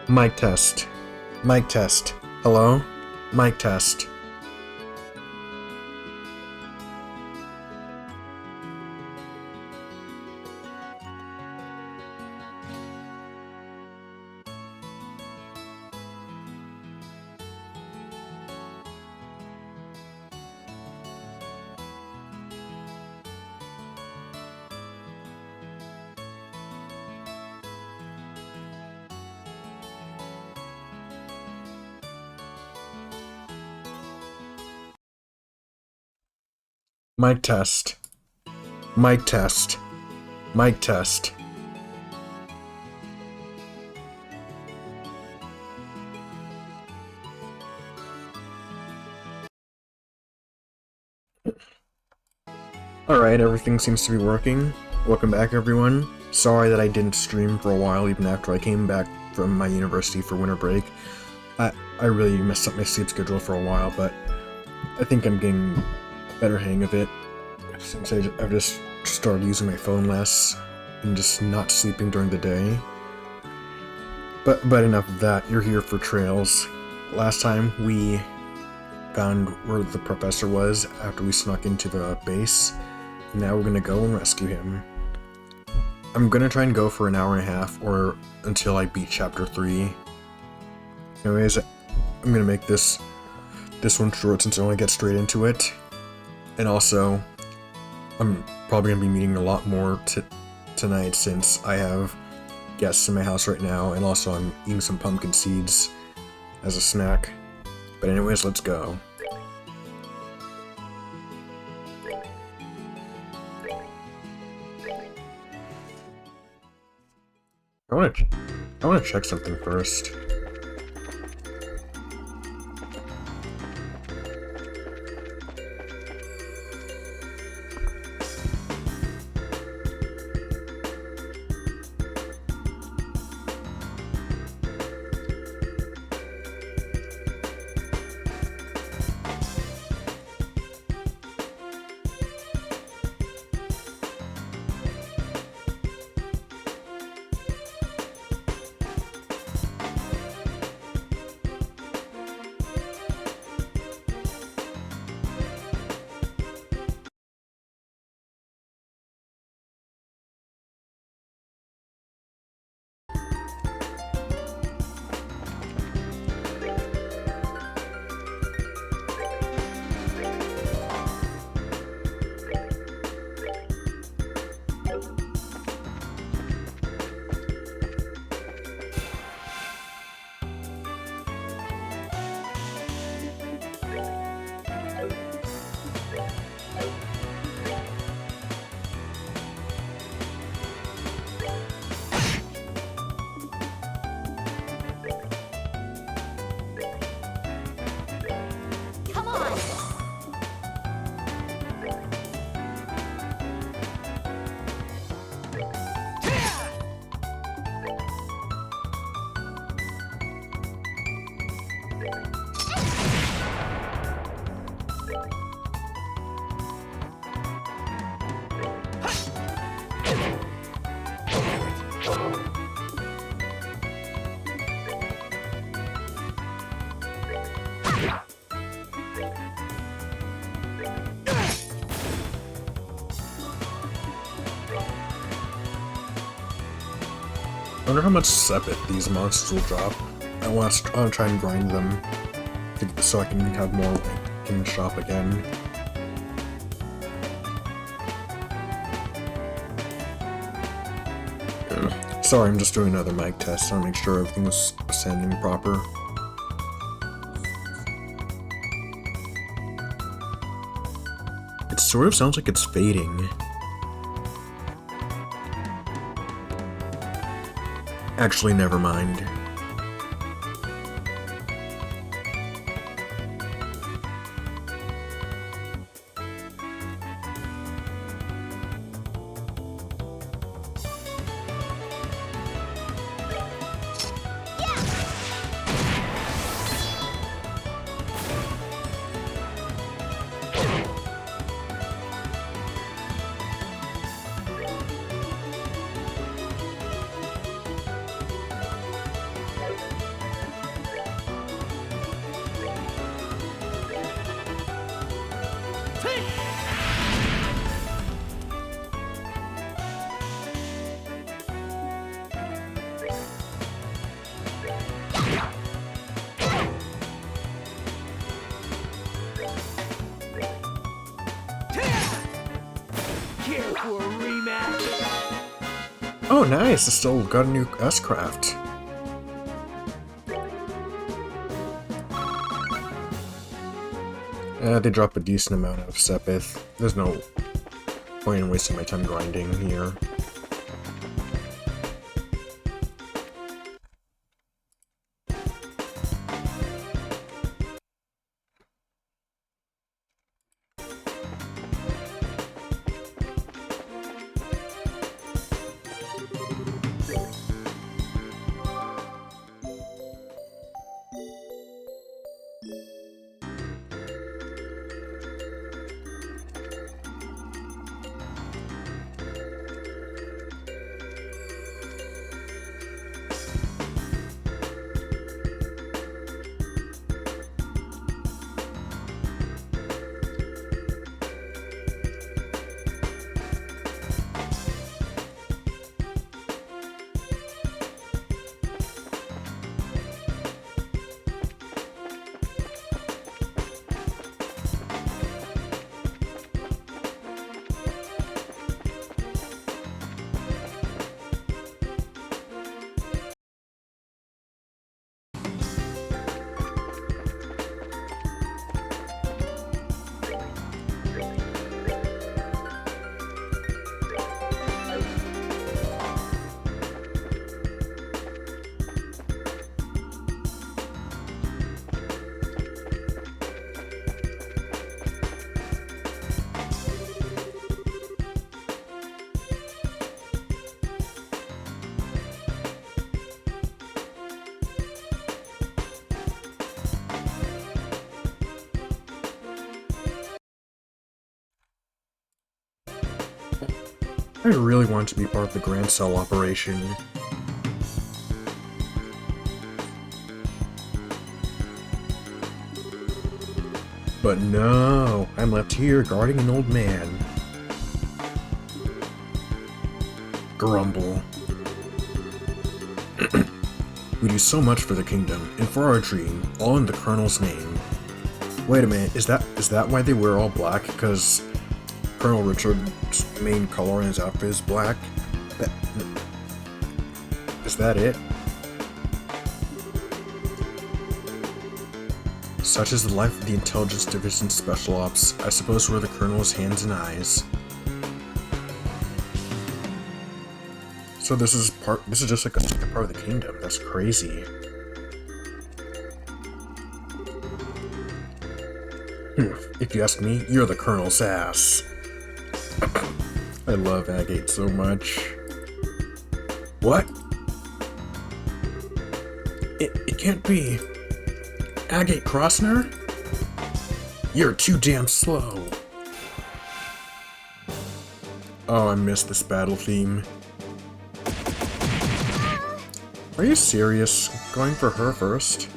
Mic test. Mic test. Hello? Mic test. Mic test. Mic test. Mic test. Alright, everything seems to be working. Welcome back, everyone. Sorry that I didn't stream for a while even after I came back from my university for winter break. I really messed up my sleep schedule for a while, but I think I'm getting a better hang of it since I've just started using my phone less and just not sleeping during the day. But enough of that. You're here for trails. Last time we found where the professor was after we snuck into the base. Now we're gonna go and rescue him. I'm gonna try and go for an hour and a half or until I beat chapter 3. Anyways, I'm gonna make this one short since I want to get straight into it. And also, I'm probably gonna be meeting a lot more tonight since I have guests in my house right now, and also I'm eating some pumpkin seeds as a snack. But anyways, let's go. I want to check something first. I wonder how much sepet these monsters will drop. I want to try and grind them so I can have more in shop again. Sorry, I'm just doing another mic test to make sure everything was sounding proper. It sort of sounds like it's fading. Actually, never mind. Oh, nice! I still got a new S-Craft. They drop a decent amount of Sepith. There's no point in wasting my time grinding here. I really want to be part of the Grand Cell operation. But no, I'm left here guarding an old man. Grumble. We do so much for the kingdom, and for our dream, all in the Colonel's name. Wait a minute, is that why they wear all black? Because Colonel Richard's main color in his outfit is black? Is that it? Such is the life of the Intelligence Division Special Ops. I suppose we're the Colonel's hands and eyes. So this is just like a second part of the kingdom. That's crazy. If you ask me, you're the Colonel's ass. I love Agate so much. What? It can't be. Agate Crossner? You're too damn slow. Oh, I missed this battle theme. Are you serious? Going for her first?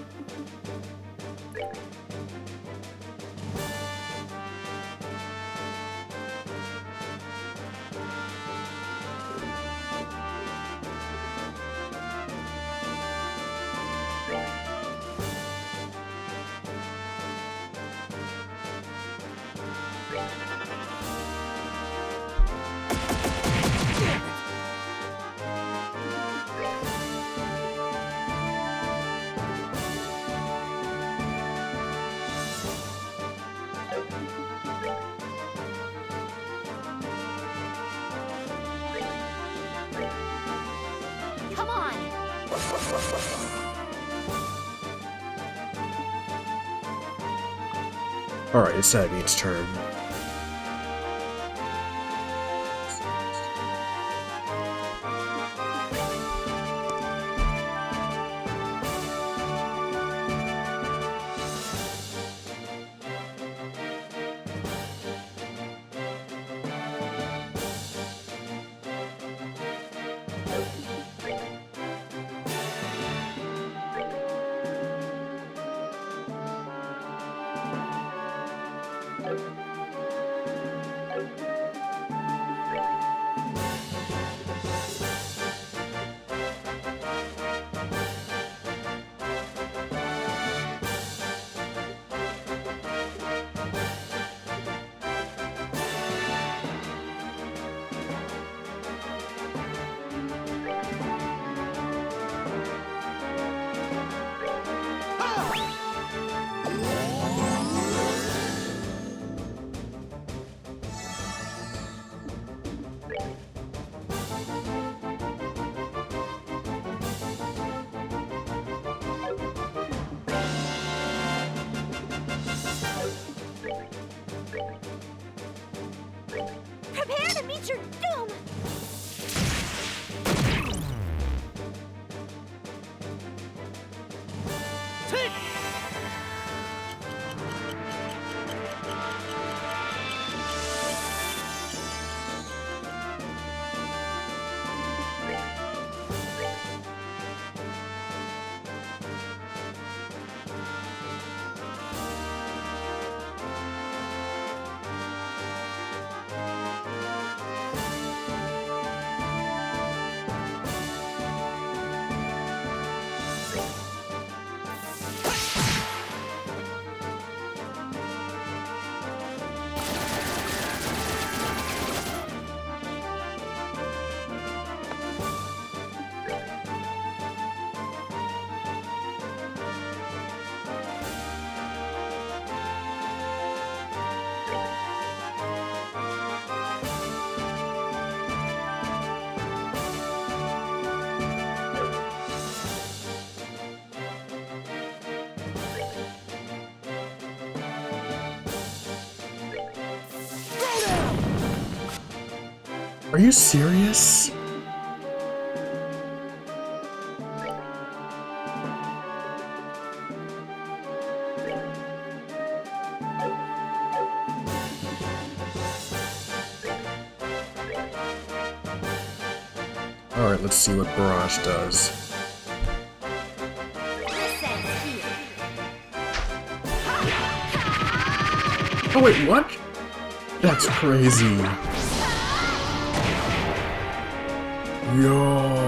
Alright, it's Agate's turn. Are you serious? Alright, let's see what Barrage does. Oh wait, what? That's crazy. Yo.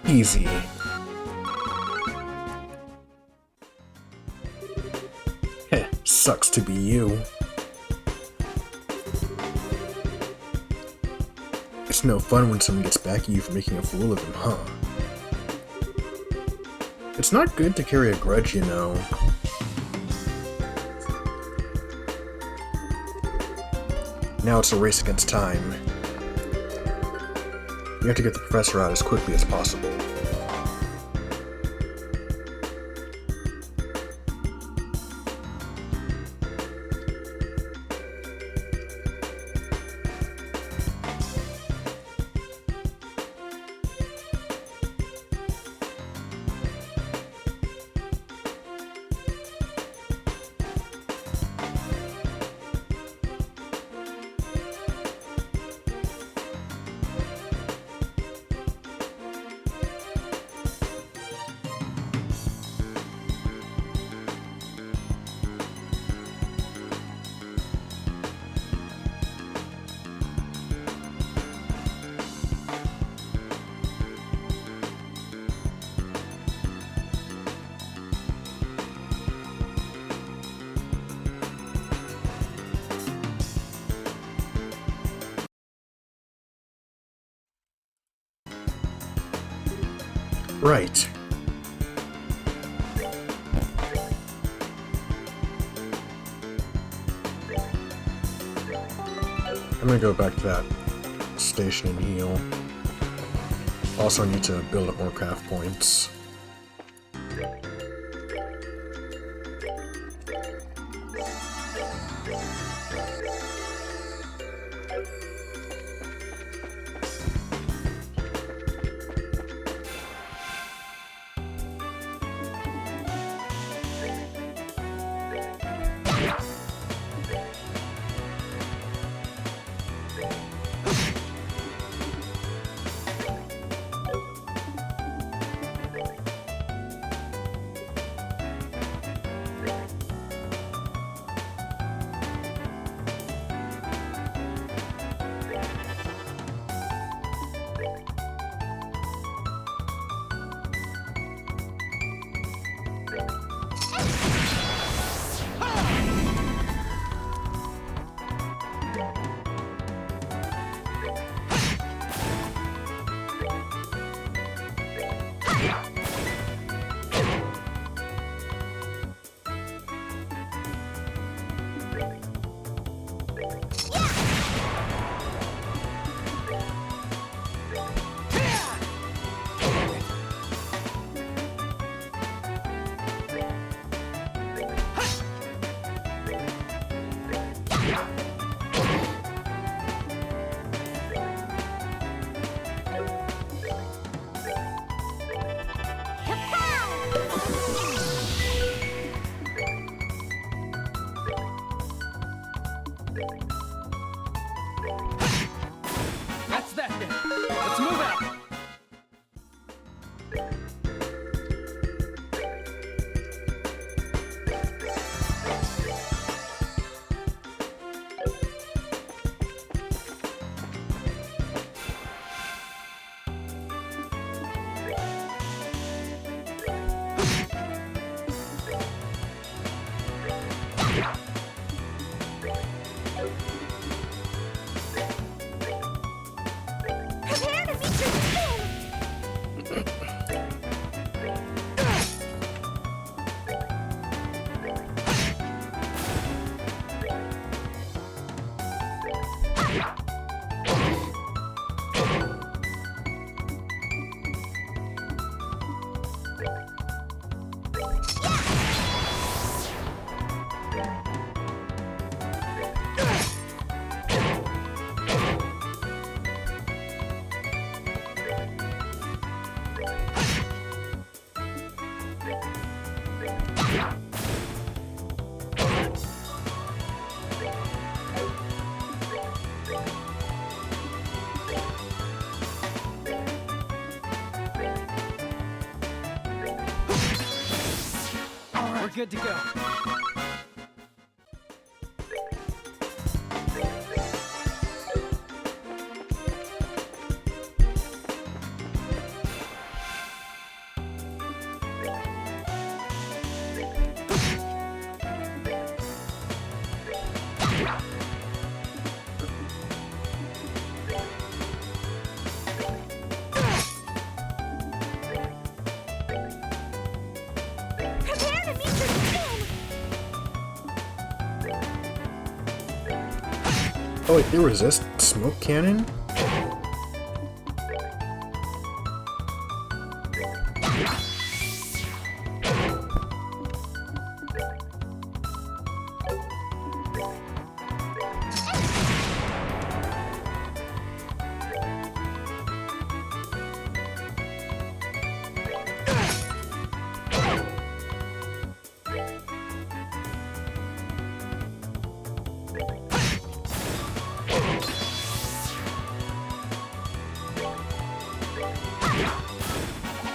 Easy. Heh, sucks to be you. It's no fun when someone gets back at you for making a fool of him, huh? It's not good to carry a grudge, you know. Now it's a race against time. We have to get the professor out as quickly as possible. Right. I'm gonna go back to that station and heal. Also need to build up more craft points. That's that then. Let's move out. Prepare to meet your doom! All right, we're good to go. Prepare to meet your doom! Oh wait, they resist smoke cannon?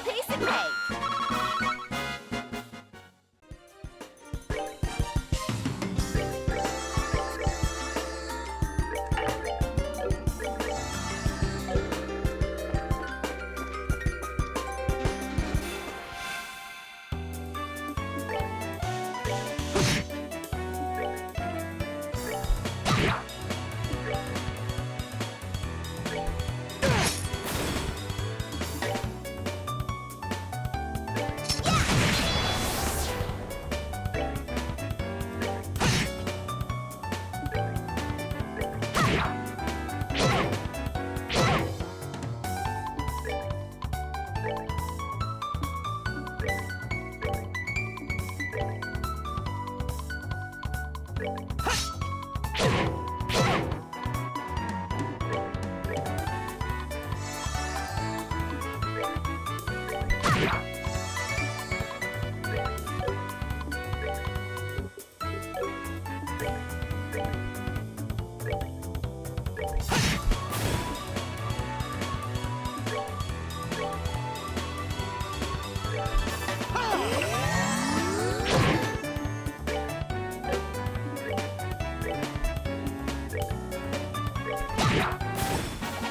Piece of cake!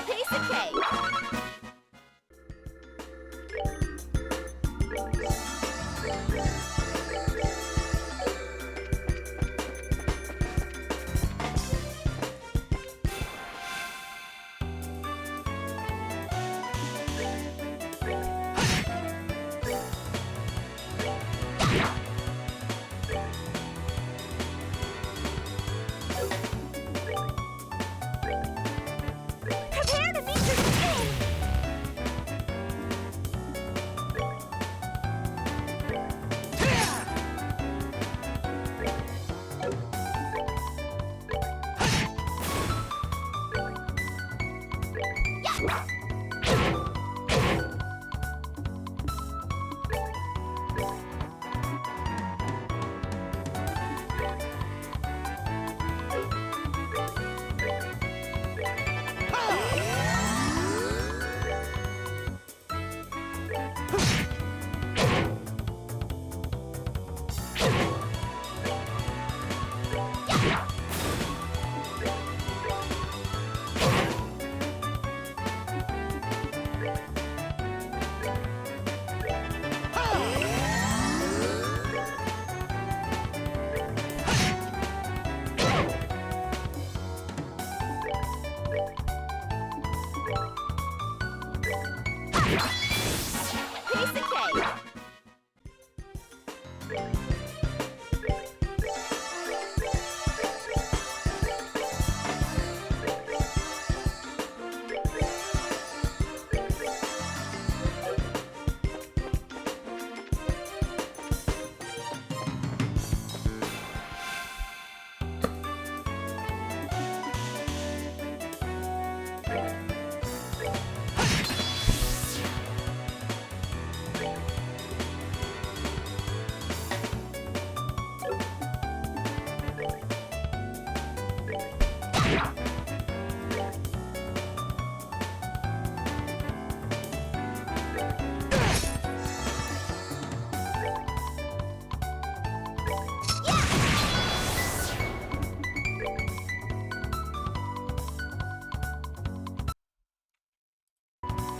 Piece of cake! Prepare to meet your doom!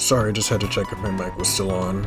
Sorry, I just had to check if my mic was still on.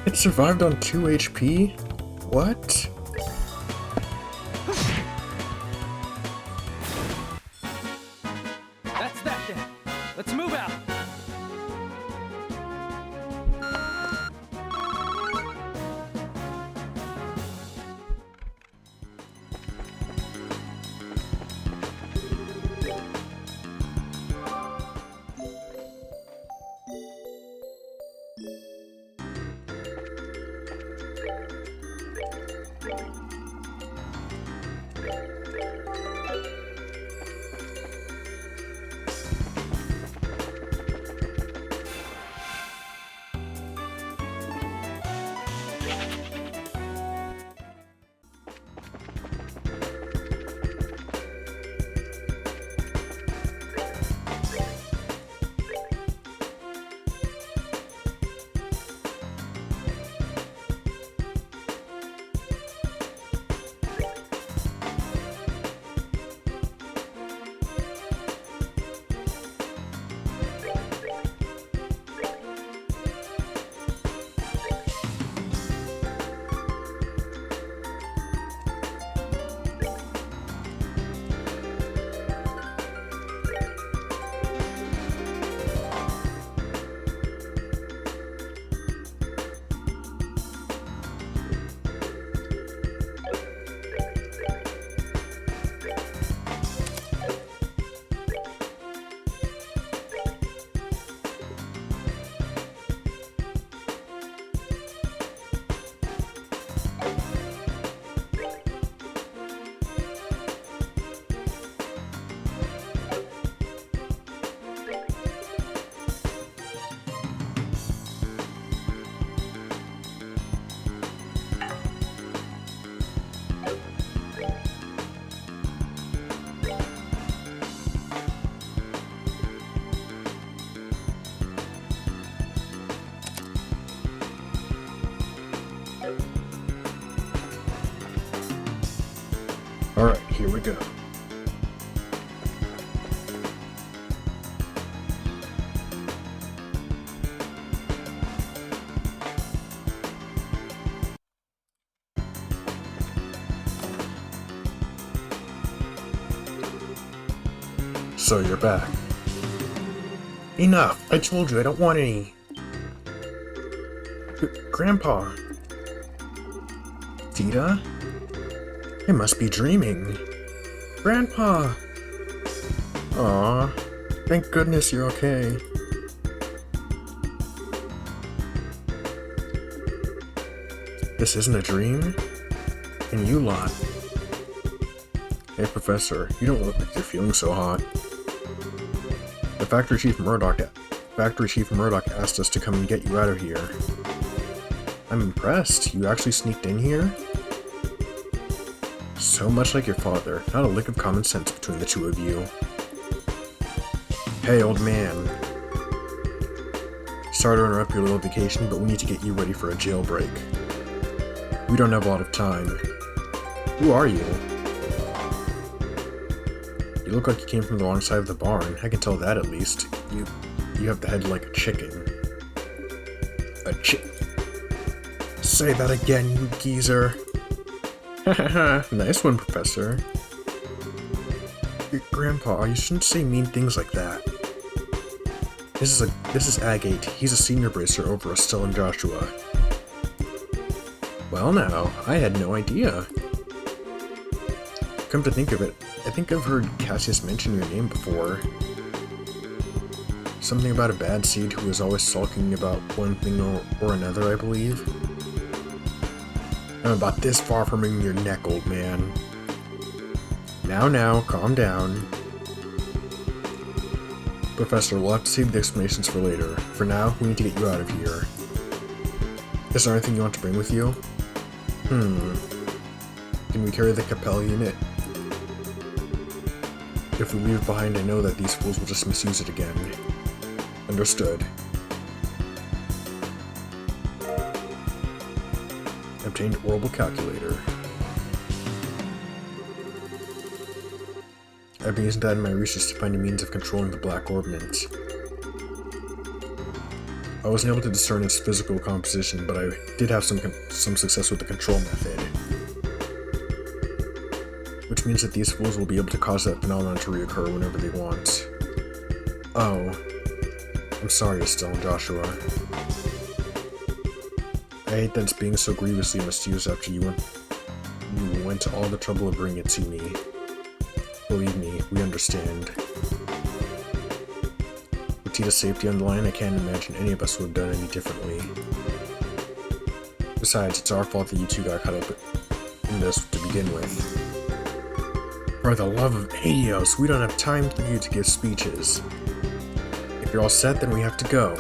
It survived on 2 HP? What? That's that then. Let's move out. Alright, here we go. So you're back. Enough! I told you I don't want any. Grandpa. Tita? I must be dreaming. Grandpa! Aw, thank goodness you're okay. This isn't a dream? And you lot. Hey Professor, you don't look like you're feeling so hot. The Factory Chief Murdoch asked us to come and get you out of here. I'm impressed. You actually sneaked in here? So much like your father, not a lick of common sense between the two of you. Hey, old man. Sorry to interrupt your little vacation, but we need to get you ready for a jailbreak. We don't have a lot of time. Who are you? You look like you came from the wrong side of the barn. I can tell that at least. You have the head like a chicken. Say that again, you geezer. Hahaha, nice one, Professor. Grandpa, you shouldn't say mean things like that. This is Agate. He's a senior bracer over Estelle and Joshua. Well now, I had no idea. Come to think of it, I think I've heard Cassius mention your name before. Something about a bad seed who is always sulking about one thing or another, I believe. I'm about this far from wringing your neck, old man. Now, calm down. Professor, we'll have to save the explanations for later. For now, we need to get you out of here. Is there anything you want to bring with you? Can we carry the Capella unit? If we leave it behind, I know that these fools will just misuse it again. Understood. Obtained orbital calculator. I've been using that in my research to find a means of controlling the Black Ordnance. I wasn't able to discern its physical composition, but I did have some success with the control method. Which means that these fools will be able to cause that phenomenon to reoccur whenever they want. Oh. I'm sorry, Estelle and Joshua. I hate that it's being so grievously misused after you went to all the trouble of bringing it to me. Believe me, we understand. With Tita's safety on the line, I can't imagine any of us would have done any differently. Besides, it's our fault that you two got caught up in this to begin with. For the love of Helios, we don't have time for you to give speeches. If you're all set, then we have to go.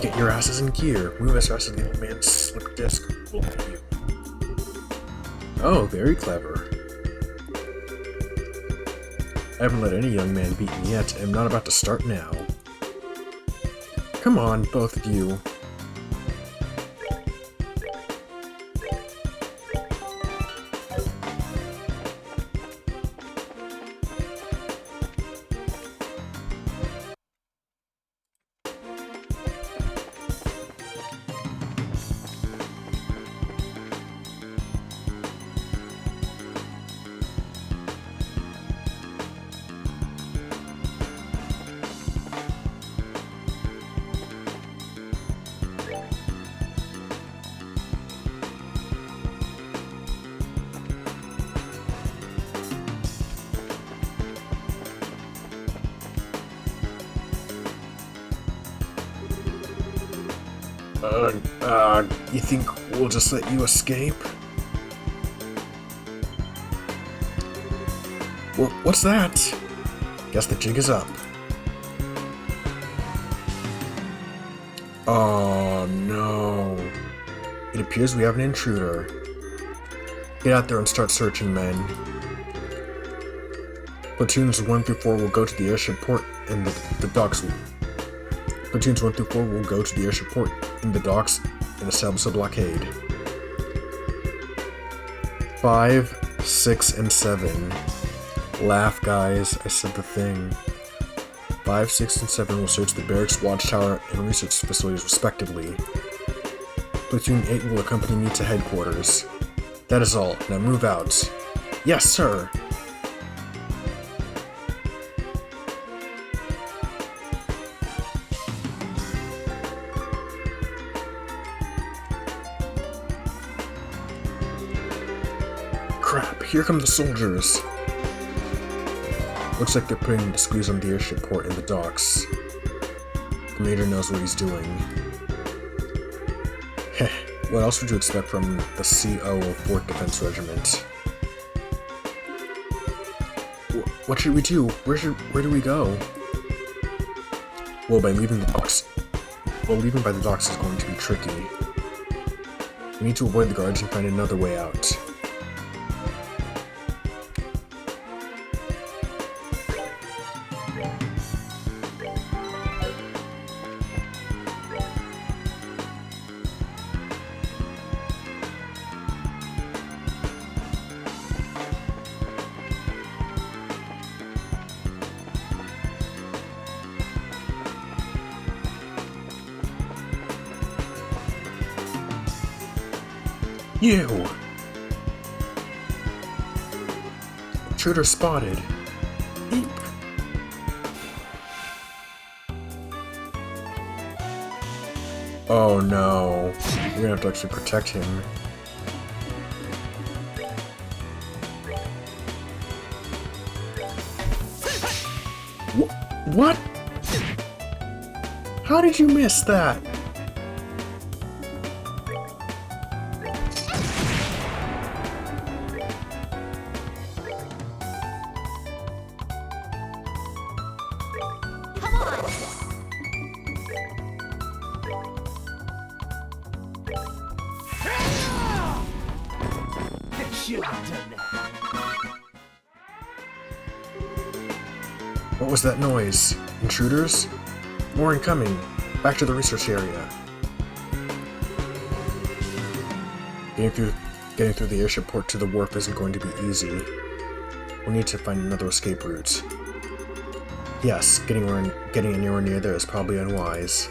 Get your asses in gear. Move as fast as the old man's slip disc will let you. Oh, very clever. I haven't let any young man beat me yet, and I'm not about to start now. Come on, both of you. You think we'll just let you escape? What's that? Guess the jig is up. Oh no. It appears we have an intruder. Get out there and start searching, men. Platoons 1 through 4 will go to the airship port and the docks. Platoons 1 through 4 will go to the airship port in the docks and establish a blockade. 5, 6, and 7. Laugh, guys. I said the thing. 5, 6, and 7 will search the barracks, watchtower, and research facilities respectively. Platoon 8 will accompany me to headquarters. That is all. Now move out. Yes, sir! Crap, here come the soldiers. Looks like they're putting the squeeze on the airship port in the docks. The Major knows what he's doing. Heh, what else would you expect from the CO of 4th Defense Regiment? What should we do? Where do we go? Well, leaving by the docks is going to be tricky. We need to avoid the guards and find another way out. You! Intruder spotted. Eep. Oh no. We're gonna have to actually protect him. What? How did you miss that? What was that noise? Intruders? More incoming. Back to the research area. Getting through the airship port to the wharf isn't going to be easy. We'll need to find another escape route. Yes, getting anywhere near there is probably unwise.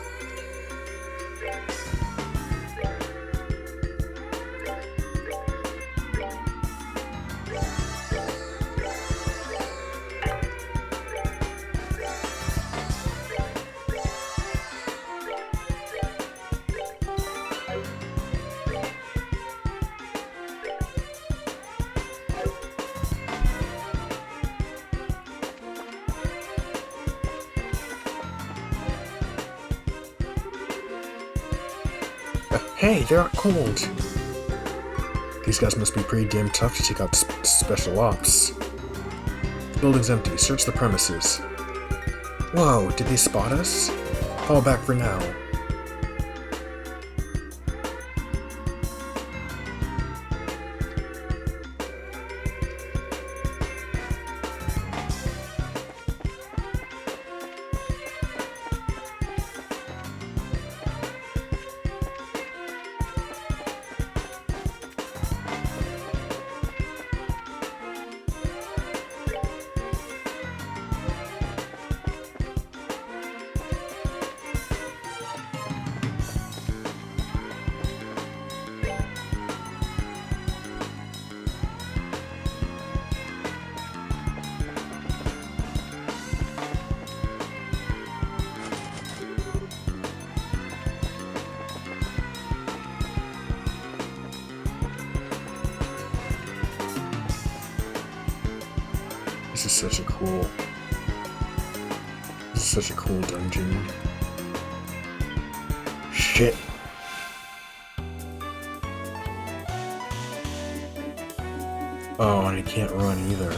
Hey, they're out cold! These guys must be pretty damn tough to take out special ops. The building's empty. Search the premises. Whoa, did they spot us? Fall back for now. This is such a cool dungeon. Shit. Oh, and I can't run either.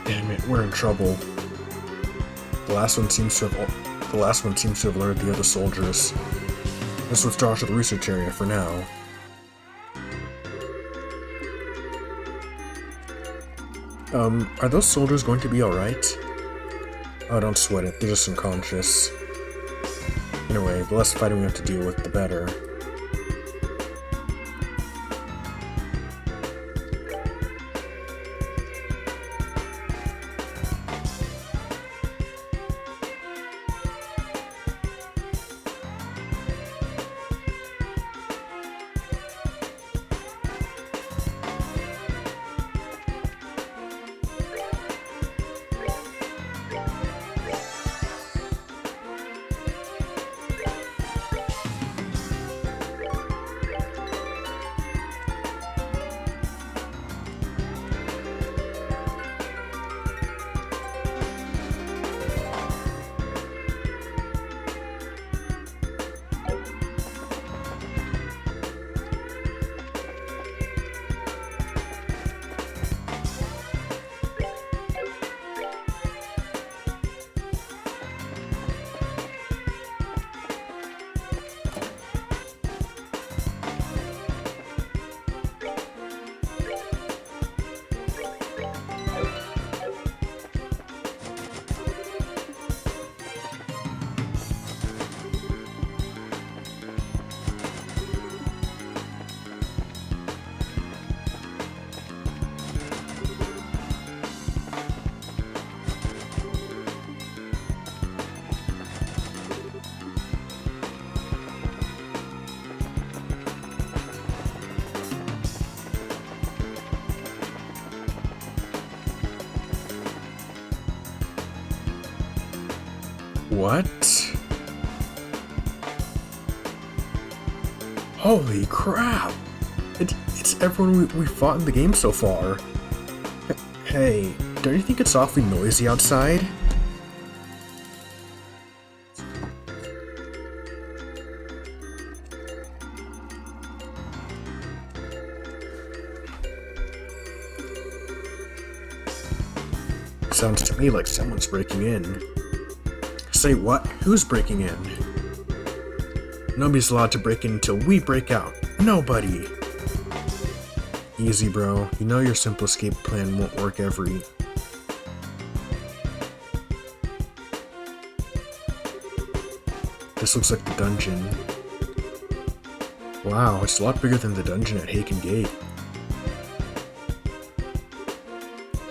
Damn it, we're in trouble. The last one seems to have alerted the other soldiers. Let's withdraw to the research area for now. Are those soldiers going to be alright? Oh, don't sweat it, they're just unconscious. Anyway, the less fighting we have to deal with, the better. What? Holy crap! It's everyone we fought in the game so far. Hey, don't you think it's awfully noisy outside? Sounds to me like someone's breaking in. Say what? Who's breaking in? Nobody's allowed to break in until we break out. Nobody! Easy, bro. You know your simple escape plan won't work every... This looks like the dungeon. Wow, it's a lot bigger than the dungeon at Haken Gate.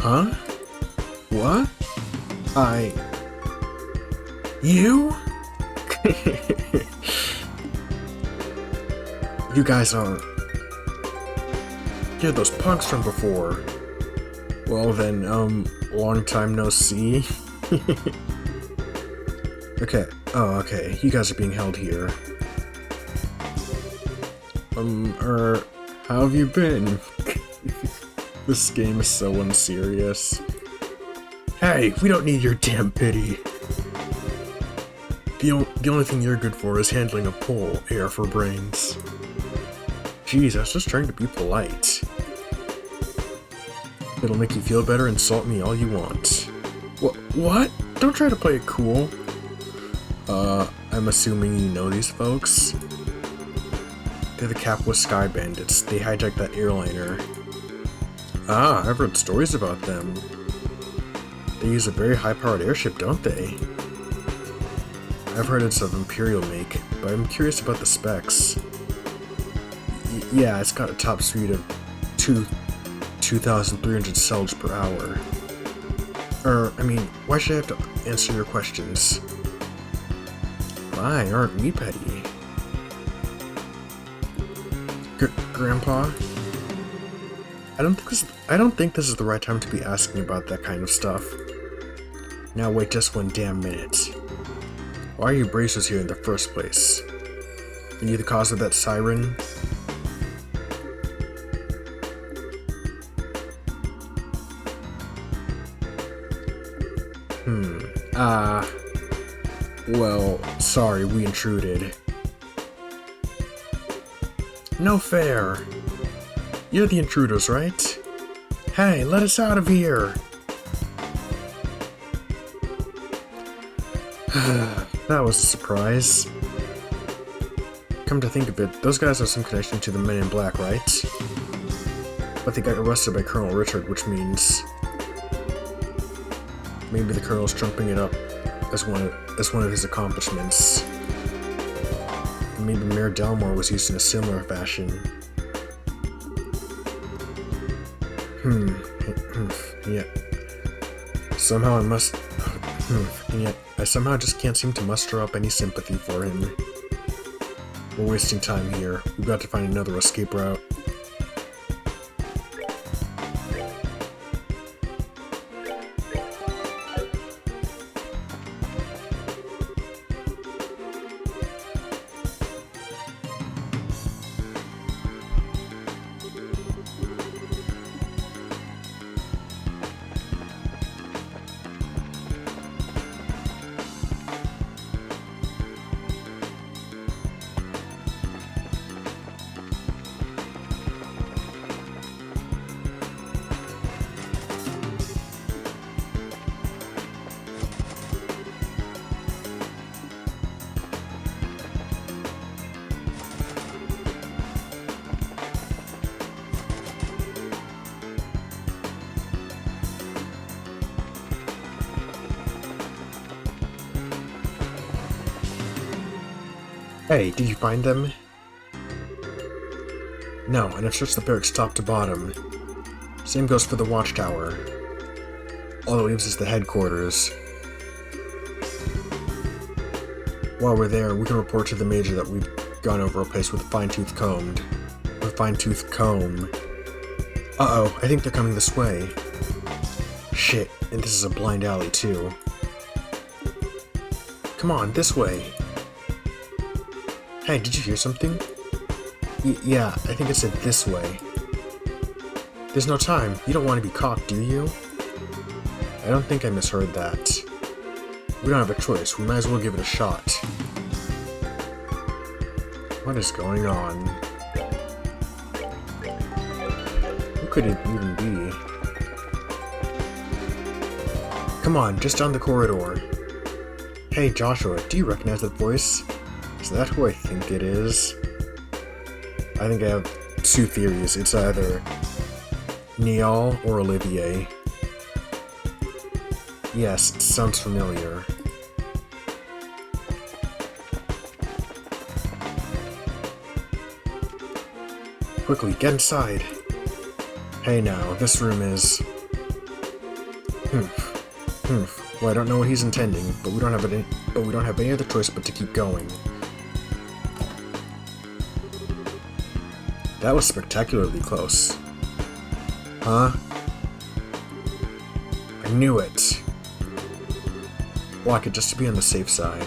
Huh? What? You? You guys aren't... You're those punks from before. Well then, long time no see. Okay, oh, okay, you guys are being held here. How have you been? This game is so unserious. Hey, we don't need your damn pity. The only thing you're good for is handling a pole, air for brains. Jeez, I was just trying to be polite. It'll make you feel better, insult me all you want. What? Don't try to play it cool. I'm assuming you know these folks? They're the Capua Sky Bandits. They hijacked that airliner. Ah, I've heard stories about them. They use a very high-powered airship, don't they? I've heard it's of Imperial make, but I'm curious about the specs. Yeah, it's got a top speed of 2,300 cells per hour. I mean, why should I have to answer your questions? My, aren't we petty? Grandpa? I don't think this is the right time to be asking about that kind of stuff. Now wait just one damn minute. Why are you bracers here in the first place? Are you the cause of that siren? Well, sorry, we intruded. No fair! You're the intruders, right? Hey, let us out of here! That was a surprise. Come to think of it, those guys have some connection to the Men in Black, right? But they got arrested by Colonel Richard, which means maybe the Colonel's trumping it up as one of his accomplishments. And maybe Mayor Delmore was used in a similar fashion. Yeah. Somehow I must... and yet, I somehow just can't seem to muster up any sympathy for him. We're wasting time here. We've got to find another escape route. Hey, did you find them? No, and I've searched the barracks top to bottom. Same goes for the watchtower. All it leaves is the headquarters. While we're there, we can report to the Major that we've gone over a place with a fine-tooth comb. Uh-oh, I think they're coming this way. Shit, and this is a blind alley, too. Come on, this way. Hey, did you hear something? Yeah, I think it said this way. There's no time. You don't want to be caught, do you? I don't think I misheard that. We don't have a choice. We might as well give it a shot. What is going on? Who could it even be? Come on, just down the corridor. Hey, Joshua, do you recognize that voice? Is that who I think it is? I think I have two theories. It's either Niall or Olivier. Yes, it sounds familiar. Quickly, get inside! Hey now, this room is... Well, I don't know what he's intending, but we don't have any other choice but to keep going. That was spectacularly close. Huh? I knew it. Block it just to be on the safe side.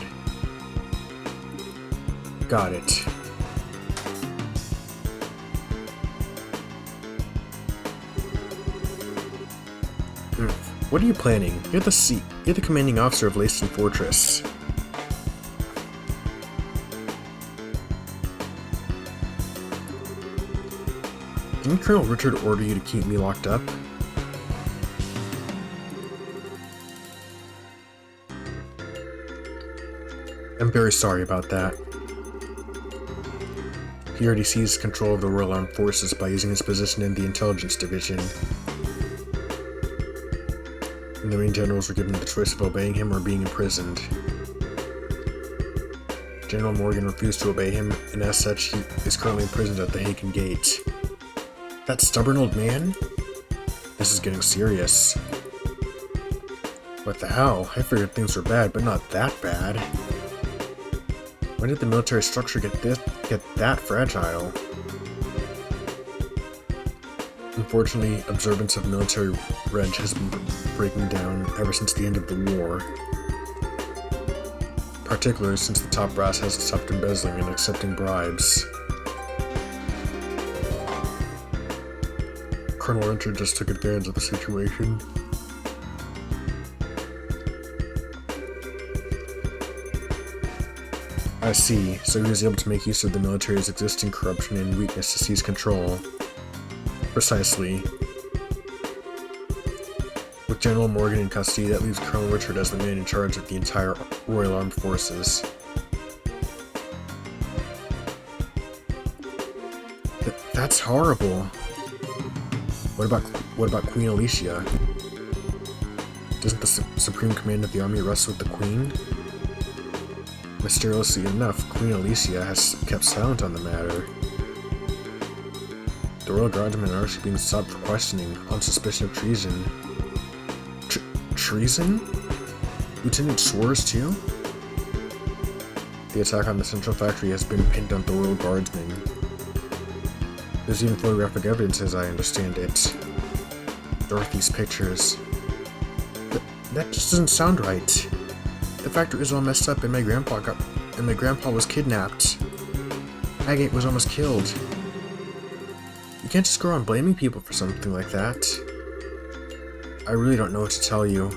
Got it. What are you planning? You're the commanding officer of Leyston Fortress. Didn't Colonel Richard order you to keep me locked up? I'm very sorry about that. He already seized control of the Royal Armed Forces by using his position in the Intelligence Division. And the main generals were given the choice of obeying him or being imprisoned. General Morgan refused to obey him, and as such, he is currently imprisoned at the Haken Gate. That stubborn old man? This is getting serious. What the hell? I figured things were bad, but not that bad. When did the military structure get that fragile? Unfortunately, observance of military reg has been breaking down ever since the end of the war. Particularly since the top brass has stopped embezzling and accepting bribes. Colonel Richard just took advantage of the situation. I see, so he was able to make use of the military's existing corruption and weakness to seize control. Precisely. With General Morgan in custody, that leaves Colonel Richard as the man in charge of the entire Royal Armed Forces. That's horrible. What about Queen Alicia? Doesn't the Supreme Command of the Army rest with the Queen? Mysteriously enough, Queen Alicia has kept silent on the matter. The Royal Guardsmen are actually being sought for questioning on suspicion of treason. Treason? Lieutenant Schwarz too? The attack on the Central Factory has been pinned on the Royal Guardsmen. There's even photographic evidence as I understand it. Dorothy's pictures. That just doesn't sound right. The factory is all messed up and my grandpa was kidnapped. Agate was almost killed. You can't just go around blaming people for something like that. I really don't know what to tell you.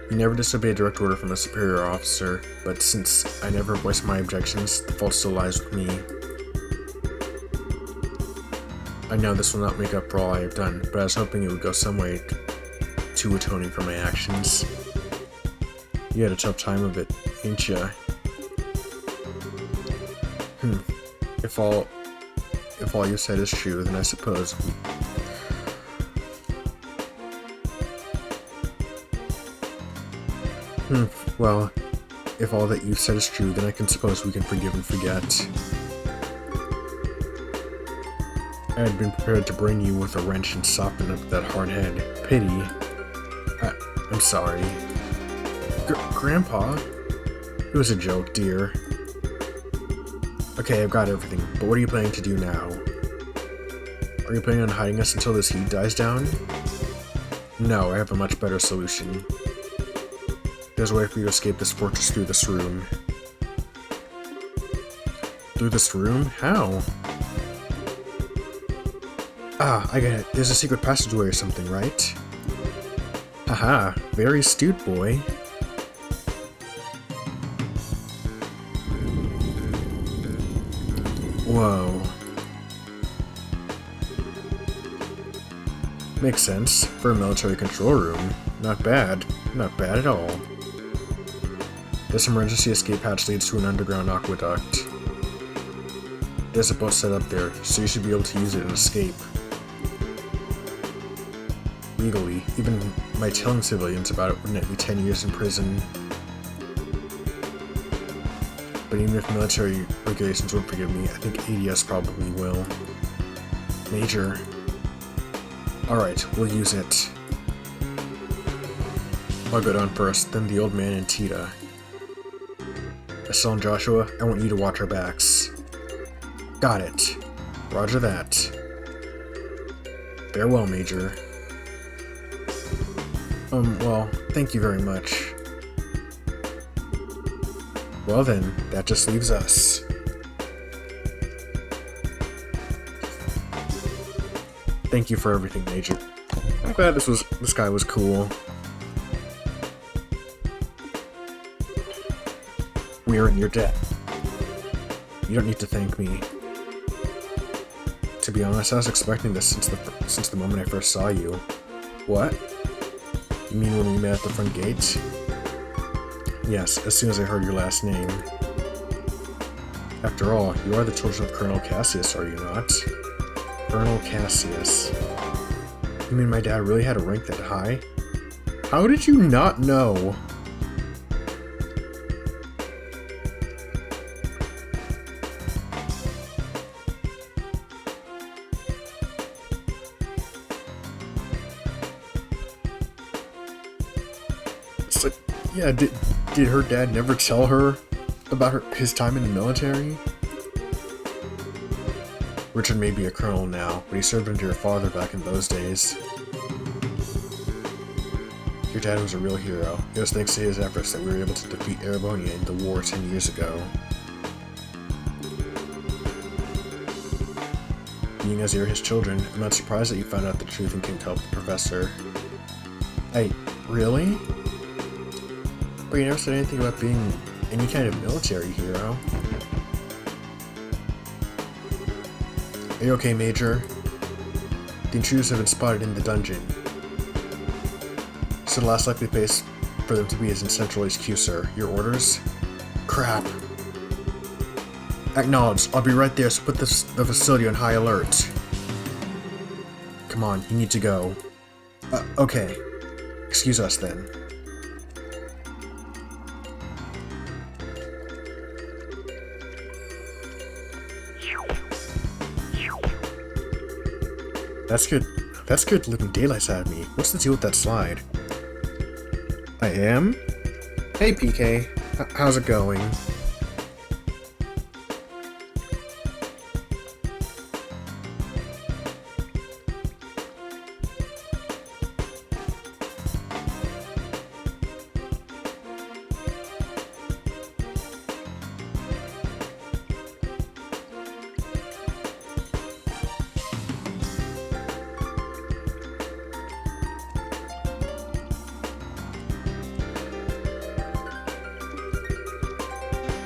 You never disobeyed a direct order from a superior officer, but since I never voiced my objections, the fault still lies with me. I know this will not make up for all I have done, but I was hoping it would go some way to atoning for my actions. You had a tough time of it, ain't ya? If all you said is true, then I suppose well, if all that you've said is true, then I can suppose we can forgive and forget. I had been prepared to bring you with a wrench and soften up that hard head. Pity. I'm sorry. Grandpa? It was a joke, dear. Okay, I've got everything, but what are you planning to do now? Are you planning on hiding us until this heat dies down? No, I have a much better solution. There's a way for you to escape this fortress through this room. Through this room? How? Ah, I get it. There's a secret passageway or something, right? Haha, very astute, boy. Whoa. Makes sense. For a military control room. Not bad. Not bad at all. This emergency escape hatch leads to an underground aqueduct. There's a boat set up there, so you should be able to use it and escape. Legally, even my telling civilians about it would net me 10 years in prison. But even if military regulations won't forgive me, I think ADS probably will. Major. Alright, we'll use it. I'll go down first, then the old man and Tita. Estelle and Joshua, I want you to watch our backs. Got it. Roger that. Farewell, Major. Well, thank you very much. Well then, that just leaves us. Thank you for everything, Major. I'm glad this guy was cool. We are in your debt. You don't need to thank me. To be honest, I was expecting this since the moment I first saw you. What? You mean when we met at the front gate? Yes, as soon as I heard your last name. After all, you are the children of Colonel Cassius, are you not? Colonel Cassius. You mean my dad really had a rank that high? How did you not know? It's like, yeah, did her dad never tell her about his time in the military? Richard may be a colonel now, but he served under your father back in those days. Your dad was a real hero. It was thanks to his efforts that we were able to defeat Erebonia in the war 10 years ago. Being as you're his children, I'm not surprised that you found out the truth and can help the professor. Really? But you never said anything about being any kind of military hero. Are you okay, Major? The intruders have been spotted in the dungeon. So the last likely place for them to be is in Central HQ, sir. Your orders? Crap. Acknowledged. I'll be right there, so put the facility on high alert. Come on, you need to go. Okay. Excuse us, then. That's good living daylights out of me. What's the deal with that slide? I am? Hey, PK. How's it going?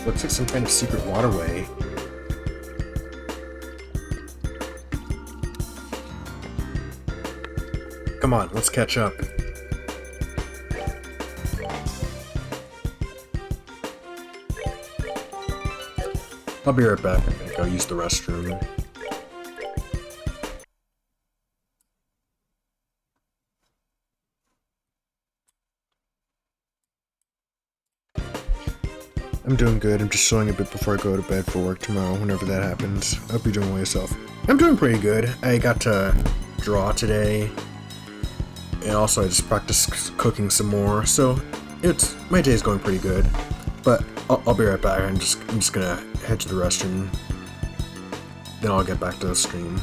Looks like some kind of secret waterway. Come on, let's catch up. I'll be right back. I'm gonna go use the restroom. I'm doing good. I'm just sewing a bit before I go to bed for work tomorrow, whenever that happens. I hope you're doing well yourself. I'm doing pretty good. I got to draw today, and also I just practiced cooking some more, so my day's going pretty good. But I'll be right back. I'm just gonna head to the restroom, then I'll get back to the stream.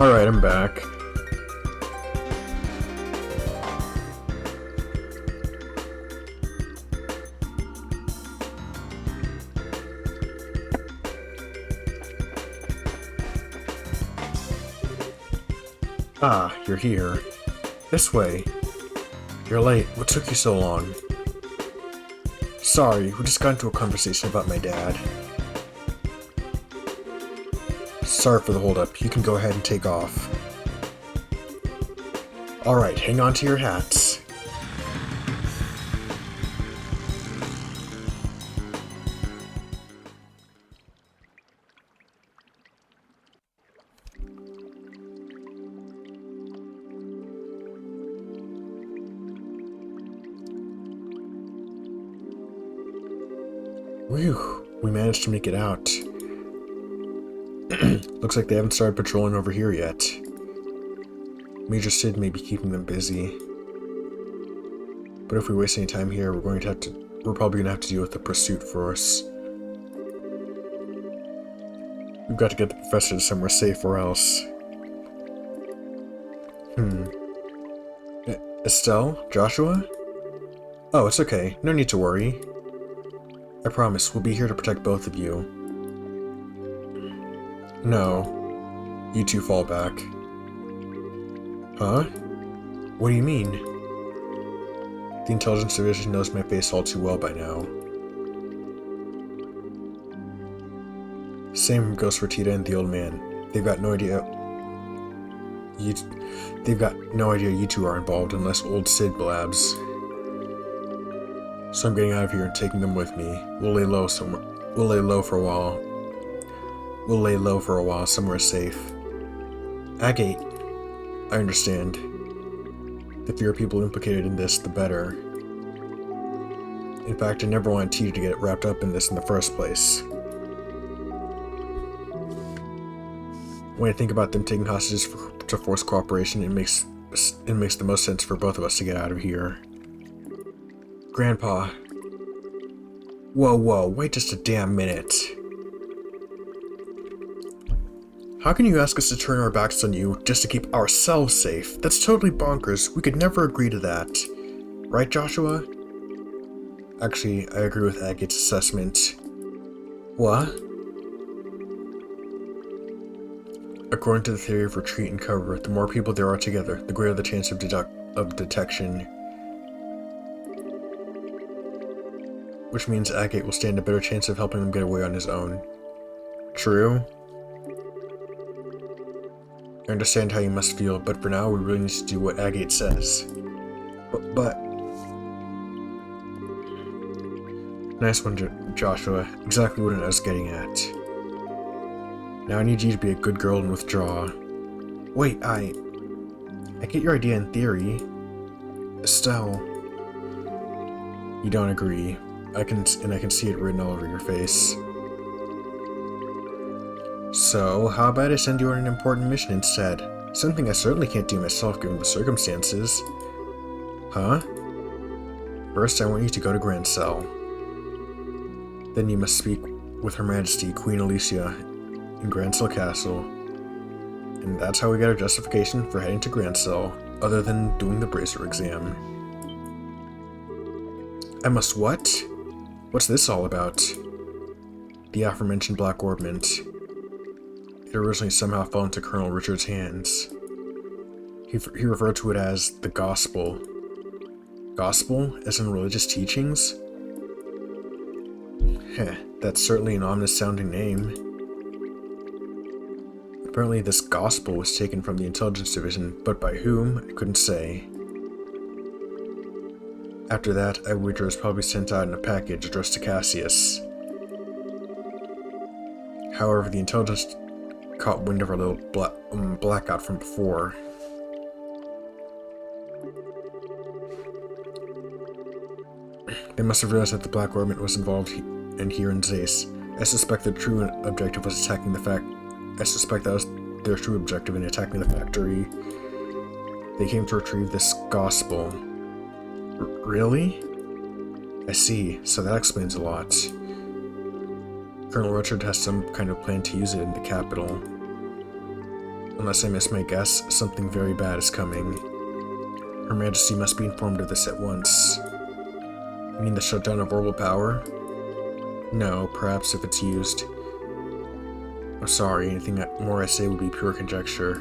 Alright, I'm back. Ah, you're here. This way. You're late. What took you so long? Sorry, we just got into a conversation about my dad. Sorry for the holdup. You can go ahead and take off. Alright, hang on to your hats. Whew, we managed to make it out. Looks like they haven't started patrolling over here yet. Major Sid may be keeping them busy. But if we waste any time here, we're probably gonna have to deal with the pursuit force. We've got to get the professor to somewhere safe or else. Estelle? Joshua? Oh, it's okay. No need to worry. I promise, we'll be here to protect both of you. No. You two fall back. Huh? What do you mean? The Intelligence Division knows my face all too well by now. Same goes for Tita and the old man. They've got no idea you two are involved unless old Sid blabs. So I'm getting out of here and taking them with me. We'll lay low for a while. We'll lay low for a while somewhere safe. Agate. I understand. The fewer people implicated in this, the better. In fact, I never wanted Tita to get wrapped up in this in the first place. When I think about them taking hostages to force cooperation, it makes the most sense for both of us to get out of here. Grandpa. Whoa, wait just a damn minute. How can you ask us to turn our backs on you just to keep ourselves safe? That's totally bonkers. We could never agree to that. Right, Joshua? Actually, I agree with Agate's assessment. What? According to the theory of retreat and cover, the more people there are together, the greater the chance of detection. Which means Agate will stand a better chance of helping them get away on his own. True? I understand how you must feel, but for now we really need to do what Agate says. But... Nice one, Joshua. Exactly what I was getting at. Now I need you to be a good girl and withdraw. Wait, I get your idea in theory. Estelle. You don't agree. I can see it written all over your face. So, how about I send you on an important mission instead? Something I certainly can't do myself given the circumstances. Huh? First, I want you to go to Grand Cell. Then you must speak with Her Majesty, Queen Alicia, in Grand Cell Castle. And that's how we get our justification for heading to Grand Cell, other than doing the bracer exam. I must what? What's this all about? The aforementioned Black Orb Mint. It originally somehow fell into Colonel Richard's hands. He referred to it as the Gospel. Gospel, as in religious teachings? Heh, that's certainly an ominous-sounding name. Apparently this Gospel was taken from the Intelligence Division, but by whom, I couldn't say. After that, I wager it was probably sent out in a package addressed to Cassius. However, the Intelligence caught wind of our little blackout from before. They must have realized that the Black Orb was involved here in Zace. I suspect their true objective was attacking the I suspect that was their true objective in attacking the factory. They came to retrieve this Gospel. Really? I see, so that explains a lot. Colonel Richard has some kind of plan to use it in the capital. Unless I miss my guess, something very bad is coming. Her Majesty must be informed of this at once. You mean the shutdown of orbital power? No, perhaps if it's used. I'm sorry, anything more I say would be pure conjecture.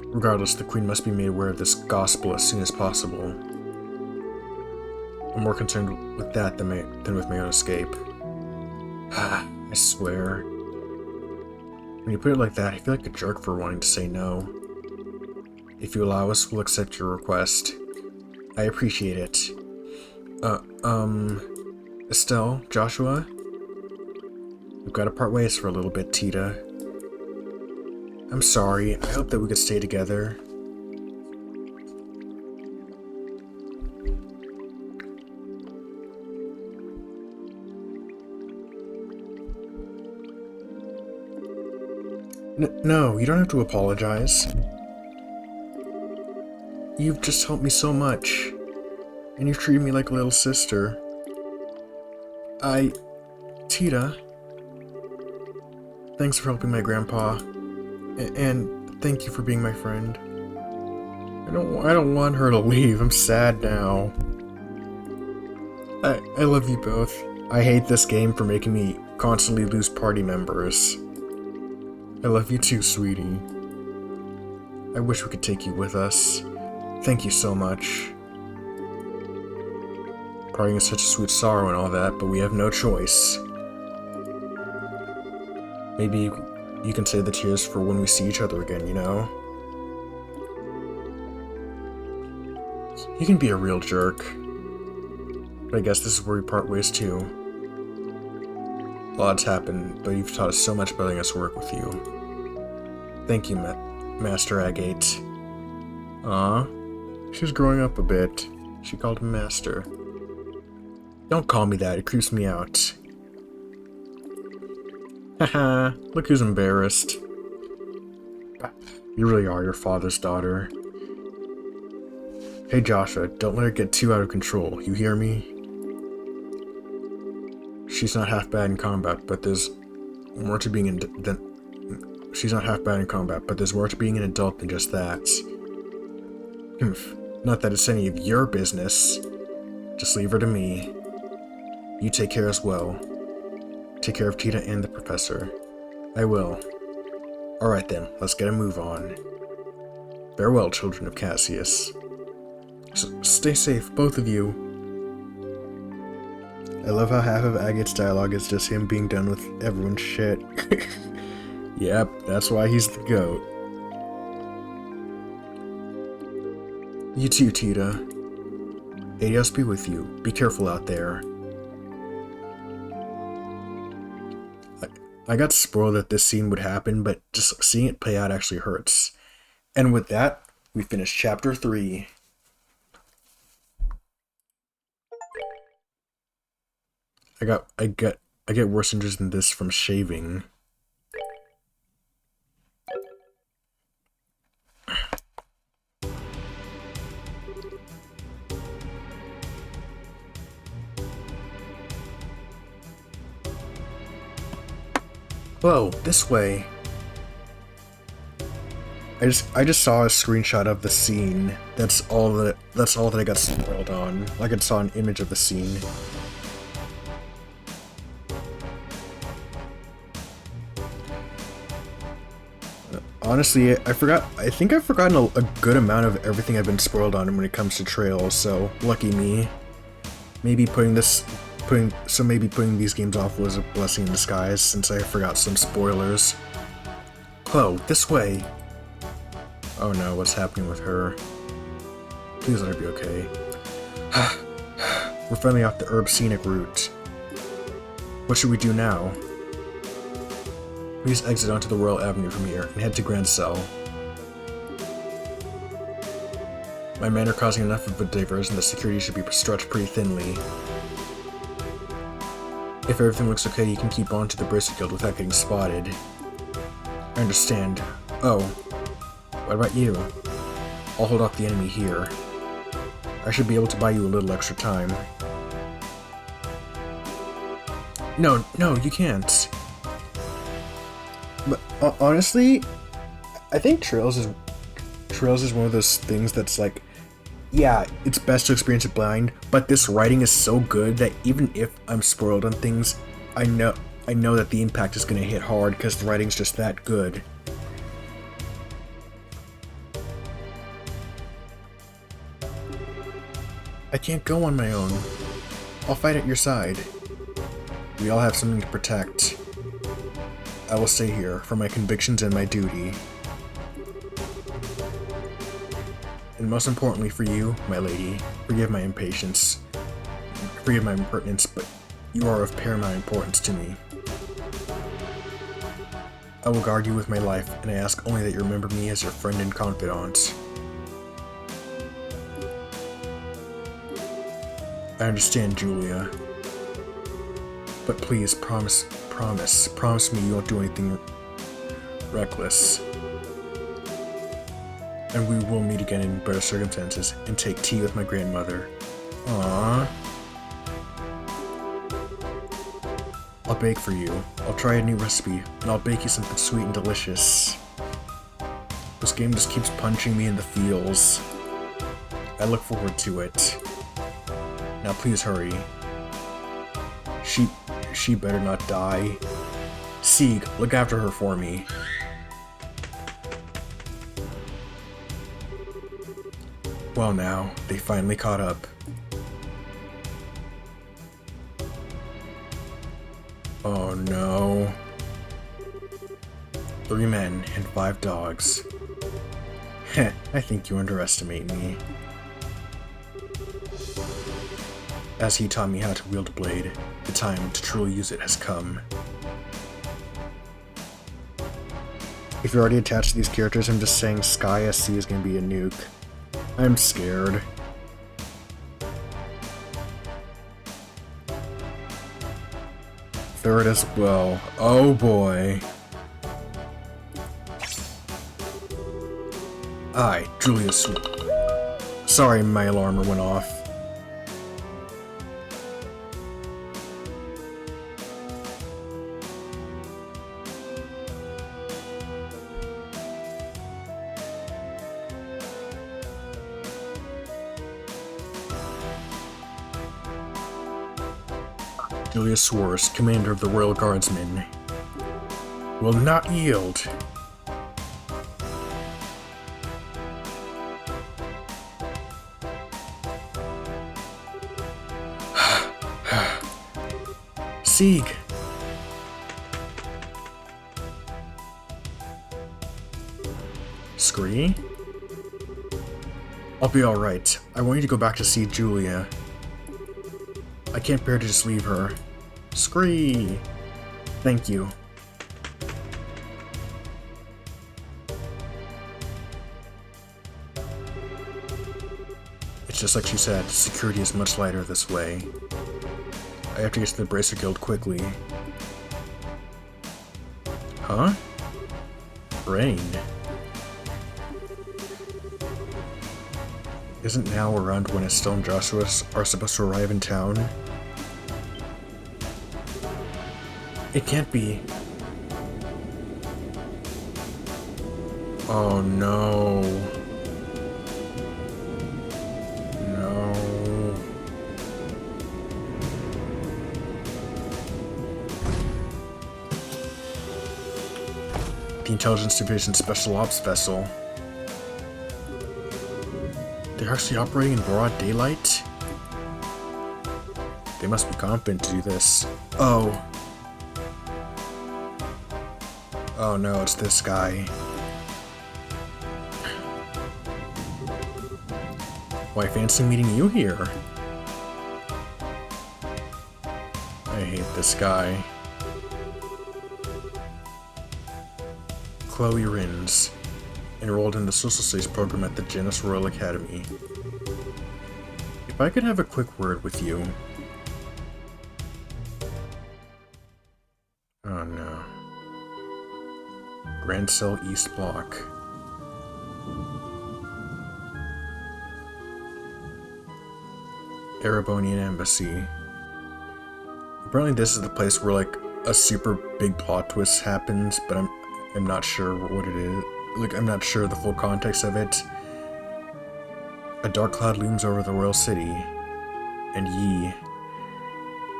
Regardless, the Queen must be made aware of this gospel as soon as possible. I'm more concerned with that than with my own escape. I swear. When you put it like that, I feel like a jerk for wanting to say no. If you allow us, we'll accept your request. I appreciate it. Estelle, Joshua? We've got to part ways for a little bit, Tita. I'm sorry, I hope that we could stay together. No, you don't have to apologize. You've just helped me so much. And you've treated me like a little sister. Tita. Thanks for helping my grandpa. And thank you for being my friend. I don't want her to leave. I'm sad now. I love you both. I hate this game for making me constantly lose party members. I love you too, sweetie. I wish we could take you with us. Thank you so much. Parting is such a sweet sorrow and all that, but we have no choice. Maybe you can save the tears for when we see each other again, you know? You can be a real jerk. But I guess this is where we part ways too. A lot's happened, but you've taught us so much by letting us work with you. Thank you, Master Agate. She's growing up a bit. She called him Master. Don't call me that, it creeps me out. Haha, look who's embarrassed. You really are your father's daughter. Hey Joshua, don't let her get too out of control, you hear me? She's not half bad in combat, but there's more to being She's not half bad in combat, but there's more to being an adult than just that. Not that it's any of your business. Just leave her to me. You take care as well. Take care of Tita and the professor. I will. Alright then, let's get a move on. Farewell, children of Cassius. Stay safe, both of you. I love how half of Agate's dialogue is just him being done with everyone's shit. Yep, that's why he's the GOAT. You too, Tita. Adios be with you. Be careful out there. I got spoiled that this scene would happen, but just seeing it play out actually hurts. And with that, we finish Chapter 3. I get worse injuries than this from shaving. Whoa, this way. I just saw a screenshot of the scene. That's all that I got spoiled on. Like I saw an image of the scene. Honestly, I think I've forgotten a good amount of everything I've been spoiled on when it comes to trails, so lucky me. Maybe putting these games off was a blessing in disguise, since I forgot some spoilers. Chloe, this way! Oh no, what's happening with her? Please let her be okay. We're finally off the herb scenic route. What should we do now? Please exit onto the Royal Avenue from here and head to Grand Cell. My men are causing enough of a diversion that security should be stretched pretty thinly. If everything looks okay, you can keep on to the Bracelet Guild without getting spotted. I understand. Oh. What about you? I'll hold off the enemy here. I should be able to buy you a little extra time. No, you can't. But honestly, I think Trails is one of those things that's like, yeah, it's best to experience it blind, but this writing is so good that even if I'm spoiled on things, I know that the impact is gonna hit hard because the writing's just that good. I can't go on my own. I'll fight at your side. We all have something to protect. I will stay here for my convictions and my duty. And most importantly for you, my lady, forgive my impatience. Forgive my impertinence, but you are of paramount importance to me. I will guard you with my life, and I ask only that you remember me as your friend and confidant. I understand, Julia. But please, promise me you won't do anything reckless. And we will meet again in better circumstances and take tea with my grandmother. Aww. I'll bake for you. I'll try a new recipe, and I'll bake you something sweet and delicious. This game just keeps punching me in the feels. I look forward to it. Now please hurry. She better not die. Sieg, look after her for me. Well now, they finally caught up. Oh no. 3 men and 5 dogs. Heh, I think you underestimate me. As he taught me how to wield a blade, the time to truly use it has come. If you're already attached to these characters, I'm just saying Sky SC is gonna be a nuke. I'm scared. Third as well. Oh boy. Aye, Julius. Sorry, my alarm went off. Julius Swarus, commander of the Royal Guardsmen, will not yield. Sieg. Scree? I'll be alright. I want you to go back to see Julia. I can't bear to just leave her. Scree! Thank you. It's just like she said, security is much lighter this way. I have to get to the Bracer Guild quickly. Huh? Rain. Isn't now around when Estelle and Joshua are supposed to arrive in town? It can't be. Oh no. No. The Intelligence Division Special Ops vessel. They're actually operating in broad daylight? They must be competent to do this. Oh. Oh no, it's this guy. Why, fancy meeting you here. I hate this guy. Chloe Rins, enrolled in the Social Studies program at the Janus Royal Academy. If I could have a quick word with you. Oh no. Grand Cell East Block. Erebonian Embassy. Apparently this is the place where like a super big plot twist happens, but am not sure what it is. Like, I'm not sure the full context of it. A dark cloud looms over the royal city, and ye,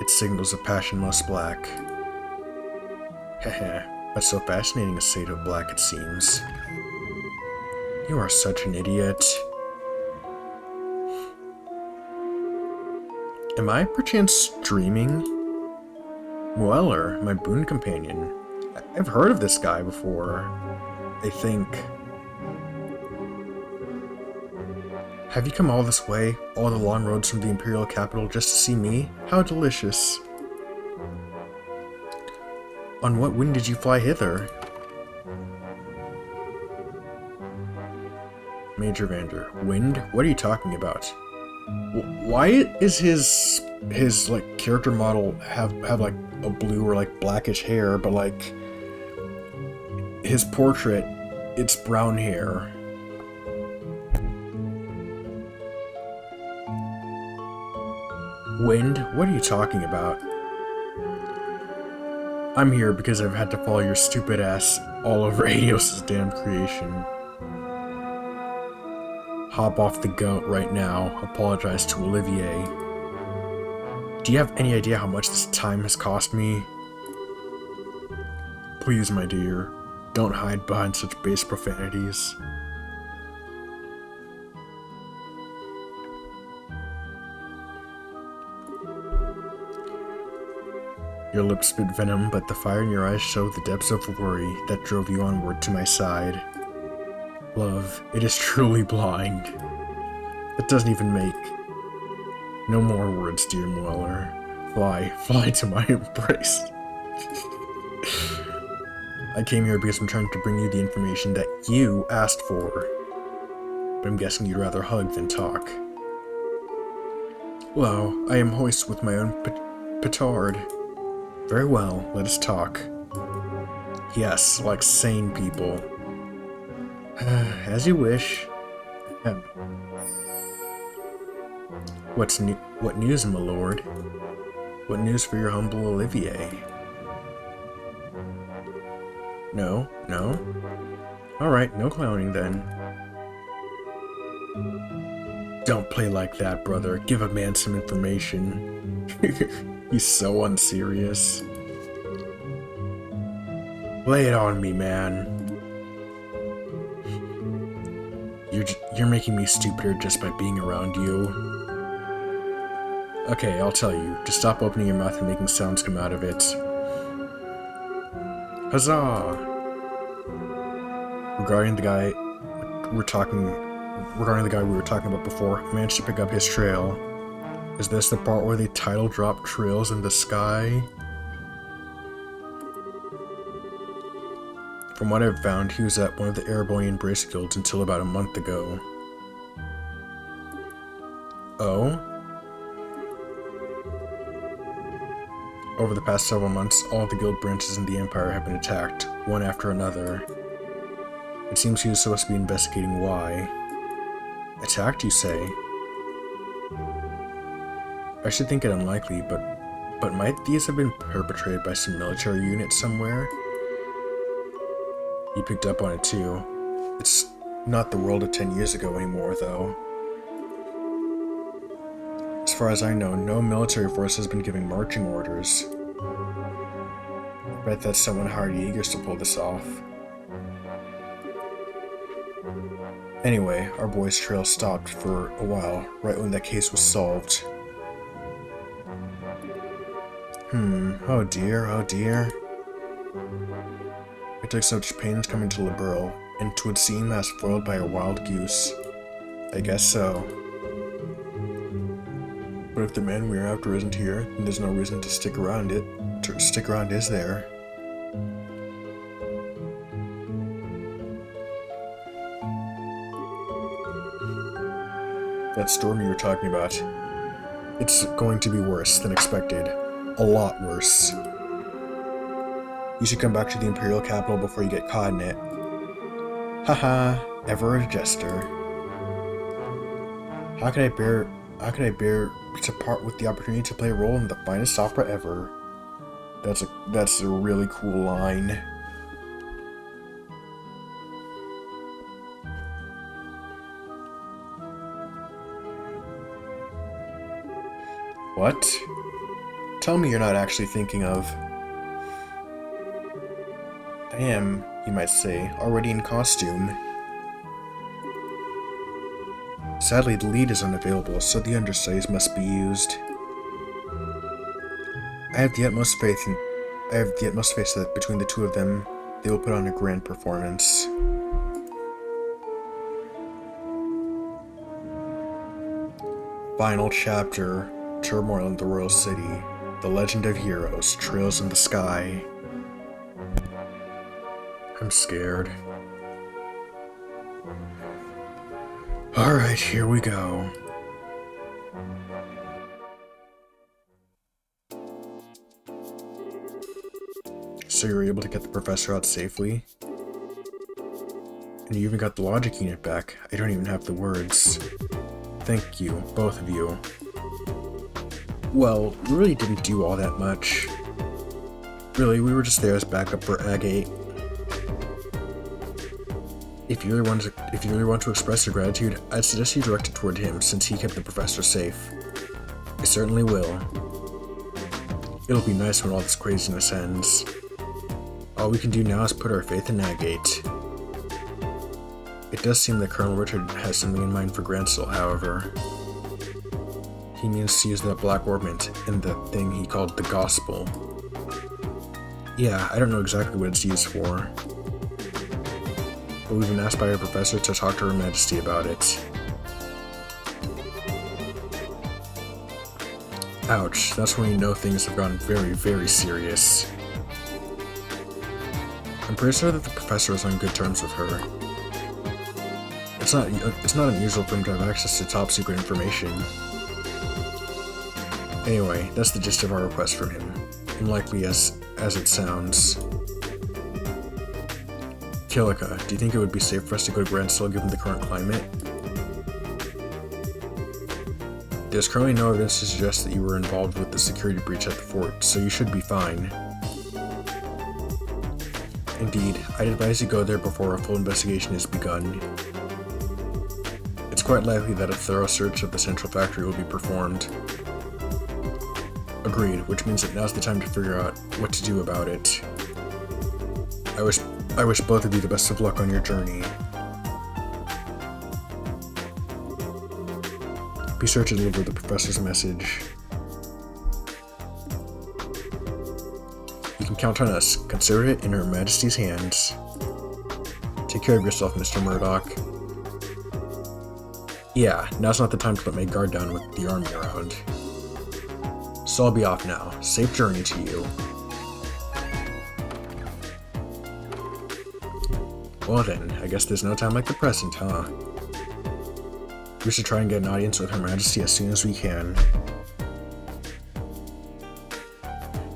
its signals of passion most black. Heh, but so fascinating a shade of black it seems. You are such an idiot. Am I perchance dreaming? Mueller, my boon companion. I've heard of this guy before, I think. Have you come all this way, all the long roads from the Imperial capital just to see me? How delicious. On what wind did you fly hither? Major Vander. Wind? What are you talking about? Why is his like character model have like a blue or like blackish hair, but like his portrait, it's brown hair? Wind? What are you talking about? I'm here because I've had to follow your stupid ass all over Adios' damn creation. Hop off the goat right now. Apologize to Olivier. Do you have any idea how much this time has cost me? Please, my dear, don't hide behind such base profanities. Your lips spit venom, but the fire in your eyes show the depths of worry that drove you onward to my side. Love, it is truly blind. It doesn't even make. No more words, dear Mueller. Fly to my embrace. I came here because I'm trying to bring you the information that you asked for. But I'm guessing you'd rather hug than talk. Well, I am hoist with my own petard. Very well, let us talk. Yes, like sane people. As you wish. What news, my lord? What news for your humble Olivier? No? Alright, no clowning then. Don't play like that, brother. Give a man some information. He's so unserious. Lay it on me, man. You're making me stupider just by being around you. Okay, I'll tell you. Just stop opening your mouth and making sounds come out of it. Huzzah! Regarding the guy we were talking about before, I managed to pick up his trail. Is this the part where they title drop trails in the sky? From what I've found, he was at one of the Erebonian Brace Guilds until about a month ago. Oh? Over the past several months, all the guild branches in the Empire have been attacked, one after another. It seems he was supposed to be investigating why. Attacked, you say? I should think it unlikely, but might these have been perpetrated by some military unit somewhere? You picked up on it too. It's not the world of 10 years ago anymore, though. As far as I know, no military force has been giving marching orders. I bet that someone hired Jaegers to pull this off. Anyway, our boy's trail stopped for a while, right when that case was solved. Oh dear. I took such pains coming to Liberl, and 'twould seem as foiled by a wild goose. I guess so. But if the man we're after isn't here, then there's no reason to stick around, is there? That storm you were talking about, it's going to be worse than expected. A lot worse. You should come back to the Imperial capital before you get caught in it. Haha, ever a jester. How could I bear to part with the opportunity to play a role in the finest opera ever? That's a really cool line. What? Tell me you're not actually thinking of... I am, you might say, already in costume. Sadly, the lead is unavailable, so the understudies must be used. I have the utmost faith that between the two of them, they will put on a grand performance. Final chapter, Turmoil in the Royal City. The Legend of Heroes, Trails in the Sky. I'm scared. Alright, here we go. So you were able to get the professor out safely? And you even got the logic unit back. I don't even have the words. Thank you, both of you. Well, we really didn't do all that much. Really, we were just there as backup for Agate. If you really want to express your gratitude, I'd suggest you direct it toward him, since he kept the professor safe. I certainly will. It'll be nice when all this craziness ends. All we can do now is put our faith in Agate. It does seem that Colonel Richard has something in mind for Grancel, however. He means to use that black ornament in the thing he called the Gospel. Yeah, I don't know exactly what it's used for. But we've been asked by our professor to talk to Her Majesty about it. Ouch, that's when you know things have gotten very, very serious. I'm pretty sure that the professor is on good terms with her. It's not unusual for him to have access to top secret information. Anyway, that's the gist of our request from him, unlikely as it sounds. Kilika, do you think it would be safe for us to go to Grancel given the current climate? There's currently no evidence to suggest that you were involved with the security breach at the fort, so you should be fine. Indeed, I'd advise you go there before a full investigation is begun. It's quite likely that a thorough search of the central factory will be performed. Agreed, which means that now's the time to figure out what to do about it. I wish both of you the best of luck on your journey. Be sure to deliver the professor's message. You can count on us. Consider it in Her Majesty's hands. Take care of yourself, Mr. Murdoch. Yeah, now's not the time to let my guard down with the army around. So I'll be off now. Safe journey to you. Well then, I guess there's no time like the present, huh? We should try and get an audience with Her Majesty as soon as we can.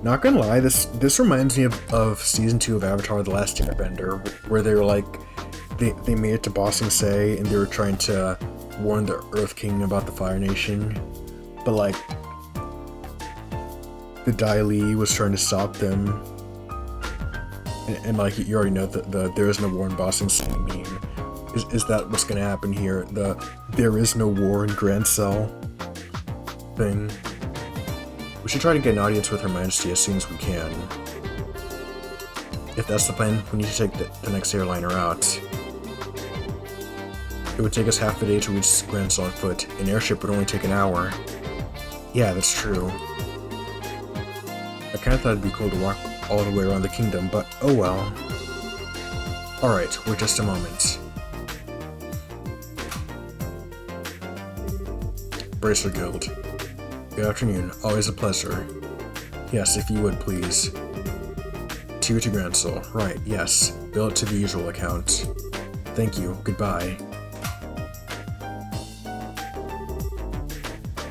Not gonna lie, this reminds me of Season 2 of Avatar: The Last Airbender, where they were like, they made it to Ba Sing Se and they were trying to warn the Earth King about the Fire Nation, but like, the Dai Li was trying to stop them. And like, you already know the there is no war in Ba Sing Se meme. Is that what's gonna happen here? The there is no war in Grancel thing. We should try to get an audience with Her Majesty as soon as we can. If that's the plan, we need to take the next airliner out. It would take us half a day to reach Grancel on foot. An airship would only take an hour. Yeah, that's true. I kinda thought it'd be cool to walk all the way around the kingdom, but oh well. Alright, wait just a moment. Bracer Guild. Good afternoon, always a pleasure. Yes, if you would please. 2 to Grancel, right, yes. Bill it to the usual account. Thank you, goodbye.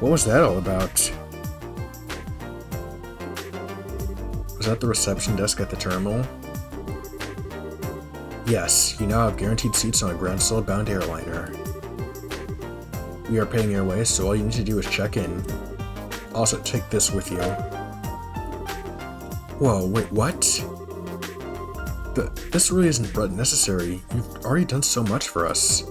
What was that all about? Was that the reception desk at the terminal? Yes, you now have guaranteed seats on a Grancel-bound airliner. We are paying airways, so all you need to do is check in. Also, take this with you. Whoa, wait, what? This really isn't necessary. You've already done so much for us.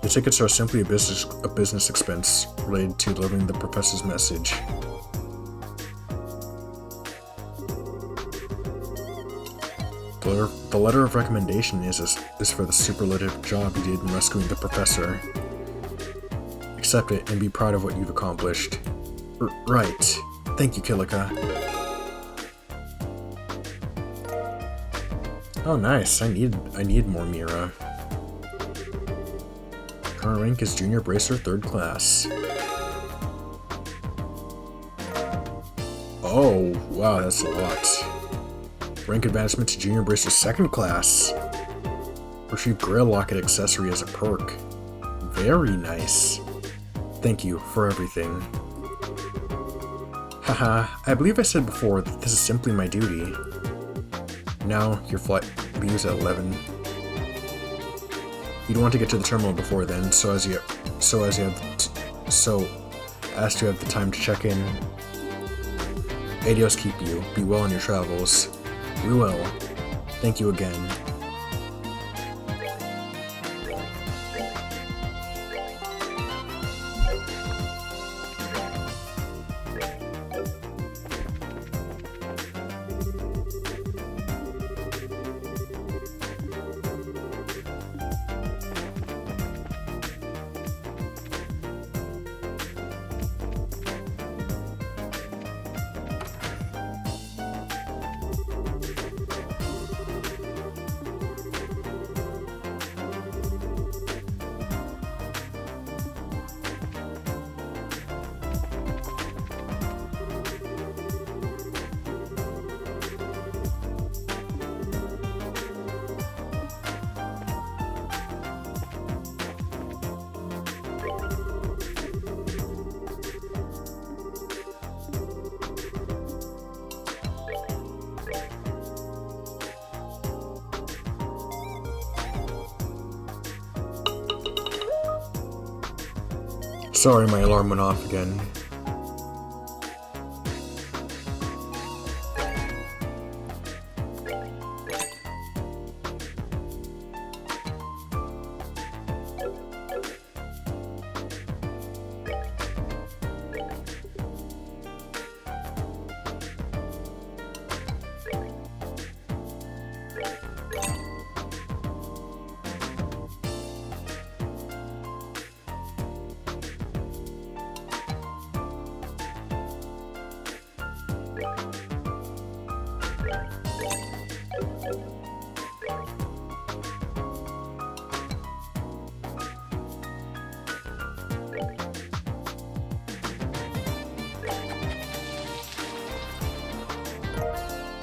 The tickets are simply a business expense related to delivering the professor's message. The letter of recommendation is for the superlative job you did in rescuing the professor. Accept it and be proud of what you've accomplished. Right. Thank you, Kilika. Oh, nice. I need more Mira. Current rank is Junior Bracer 3rd class. Oh, wow, that's a lot. Rank advancement to Junior Bracer 2nd class. Receive Grail Locket accessory as a perk. Very nice. Thank you for everything. Haha, I believe I said before that this is simply my duty. Now, your flight leaves at 11. You'd want to get to the terminal before then, so as to have the time to check in. Adios keep you. Be well on your travels. We will. Thank you again. Sorry, my alarm went off again.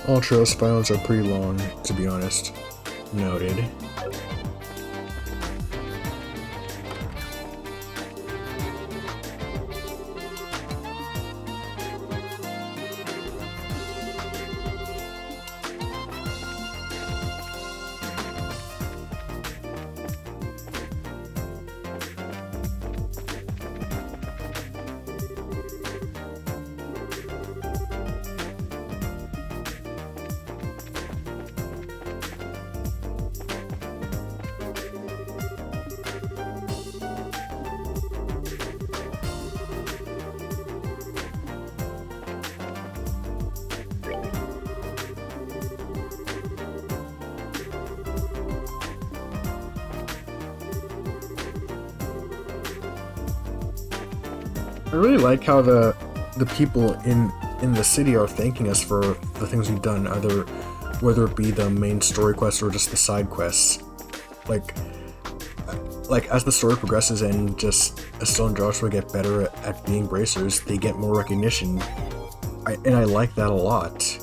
All trail spirals are pretty long, to be honest. Noted. I really like how the people in the city are thanking us for the things we've done, either whether it be the main story quests or just the side quests. Like as the story progresses and just Estelle and Joshua get better at being bracers, they get more recognition. And I like that a lot.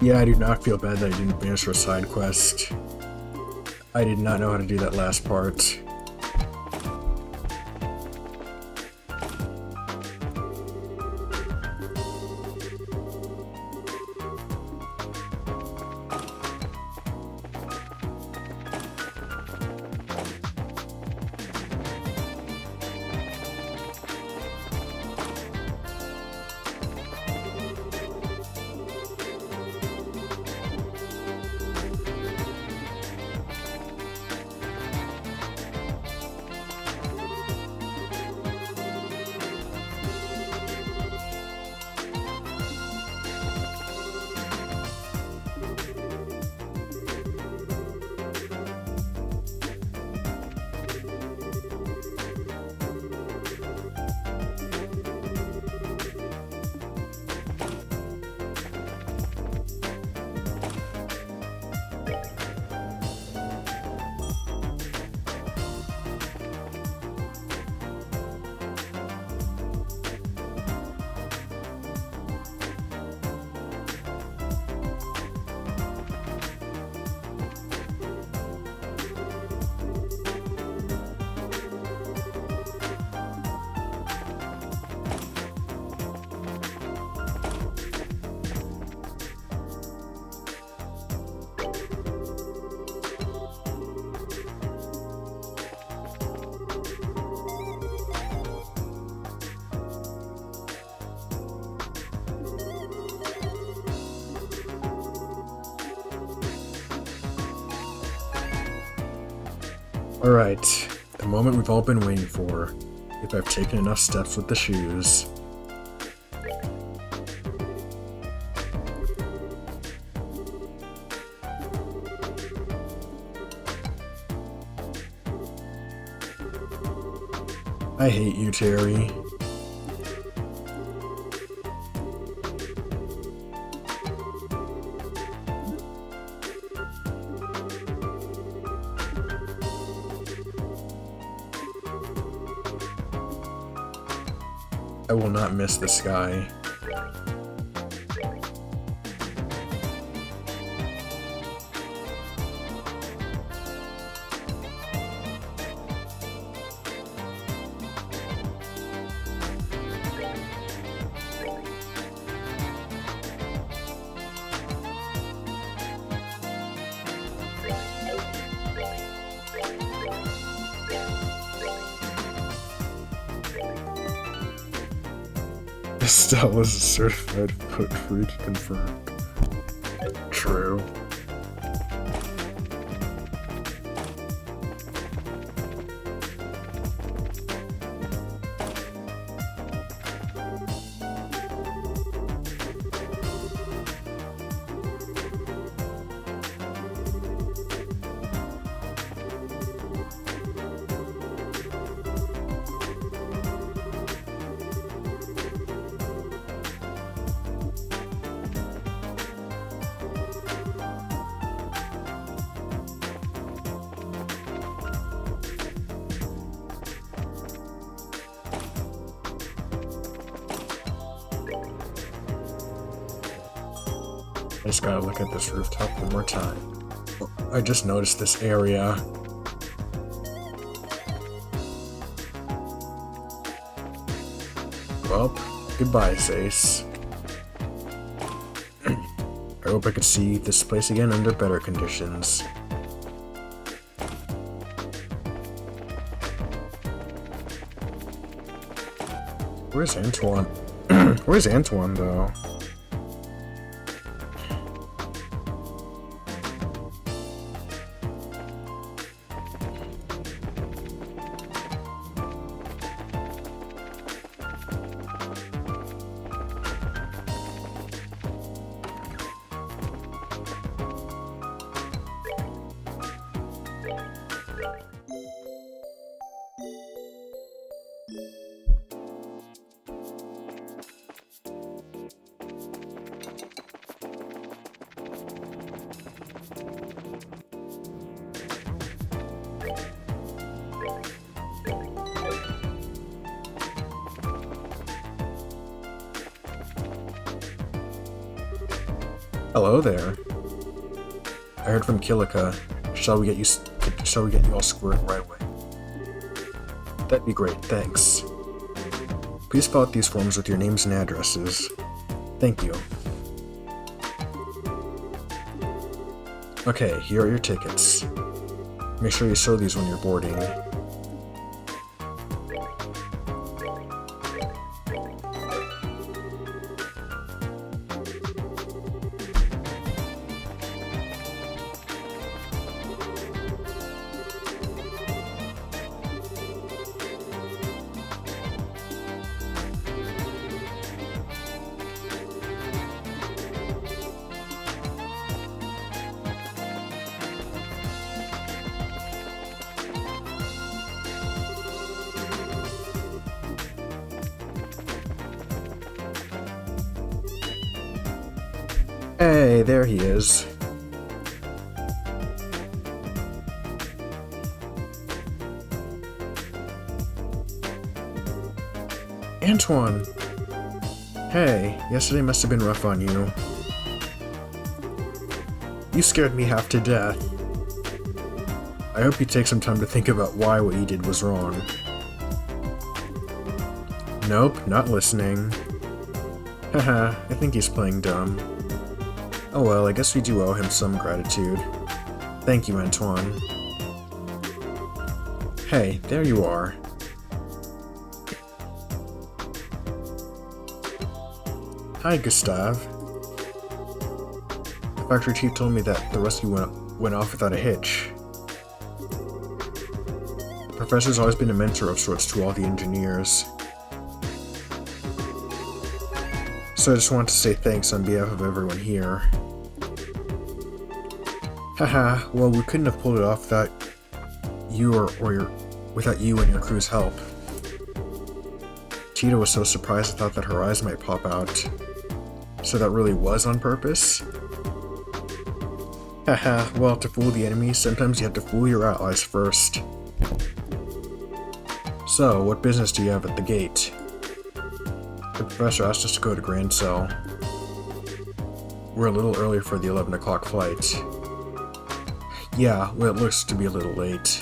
Yeah, I do not feel bad that I didn't finish her side quest. I did not know how to do that last part. Alright, the moment we've all been waiting for. If I've taken enough steps with the shoes. I hate you, Terry. I will not miss this guy. Estelle is a certified foot freak confirmed. True. I just gotta look at this rooftop one more time. Oh, I just noticed this area. Well, goodbye, Zace. I hope I could see this place again under better conditions. Where's Antoine? Where's Antoine, though? Hello there. I heard from Kilika. Shall we get you all squared right away? That'd be great, thanks. Please fill out these forms with your names and addresses. Thank you. Okay, here are your tickets. Make sure you show these when you're boarding. Hey, there he is. Antoine! Hey, yesterday must have been rough on you. You scared me half to death. I hope you take some time to think about why what you did was wrong. Nope, not listening. Haha, I think he's playing dumb. Oh well, I guess we do owe him some gratitude. Thank you, Antoine. Hey, there you are. Hi, Gustave. The factory chief told me that the rescue went off without a hitch. The professor's always been a mentor of sorts to all the engineers. So I just want to say thanks on behalf of everyone here. Haha, well, we couldn't have pulled it off without you without you and your crew's help. Cheetah was so surprised I thought that her eyes might pop out. So that really was on purpose? Haha, well, to fool the enemy, sometimes you have to fool your allies first. So, what business do you have at the gate? The professor asked us to go to Grand Cell. We're a little early for the 11 o'clock flight. Yeah, well, it looks to be a little late.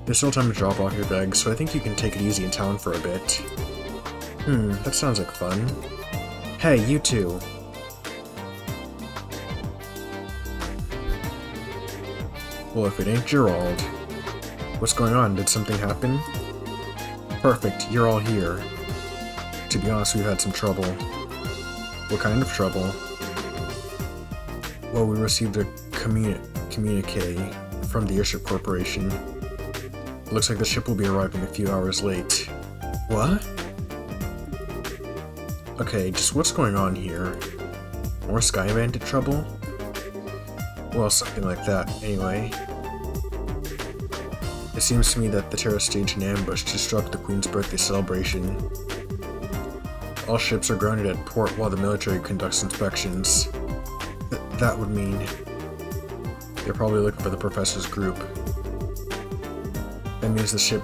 There's still time to drop off your bags, so I think you can take it easy in town for a bit. That sounds like fun. Hey, you two! Well, if it ain't Gerald. What's going on? Did something happen? Perfect, you're all here. To be honest, we've had some trouble. What kind of trouble? Well, we received a communique from the Airship Corporation. It looks like the ship will be arriving a few hours late. What? Okay, just what's going on here? More Sky Bandit trouble? Well, something like that, anyway. It seems to me that the terrorists staged an ambush to disrupt the Queen's birthday celebration. All ships are grounded at port while the military conducts inspections. That would mean they're probably looking for the professor's group. That means the ship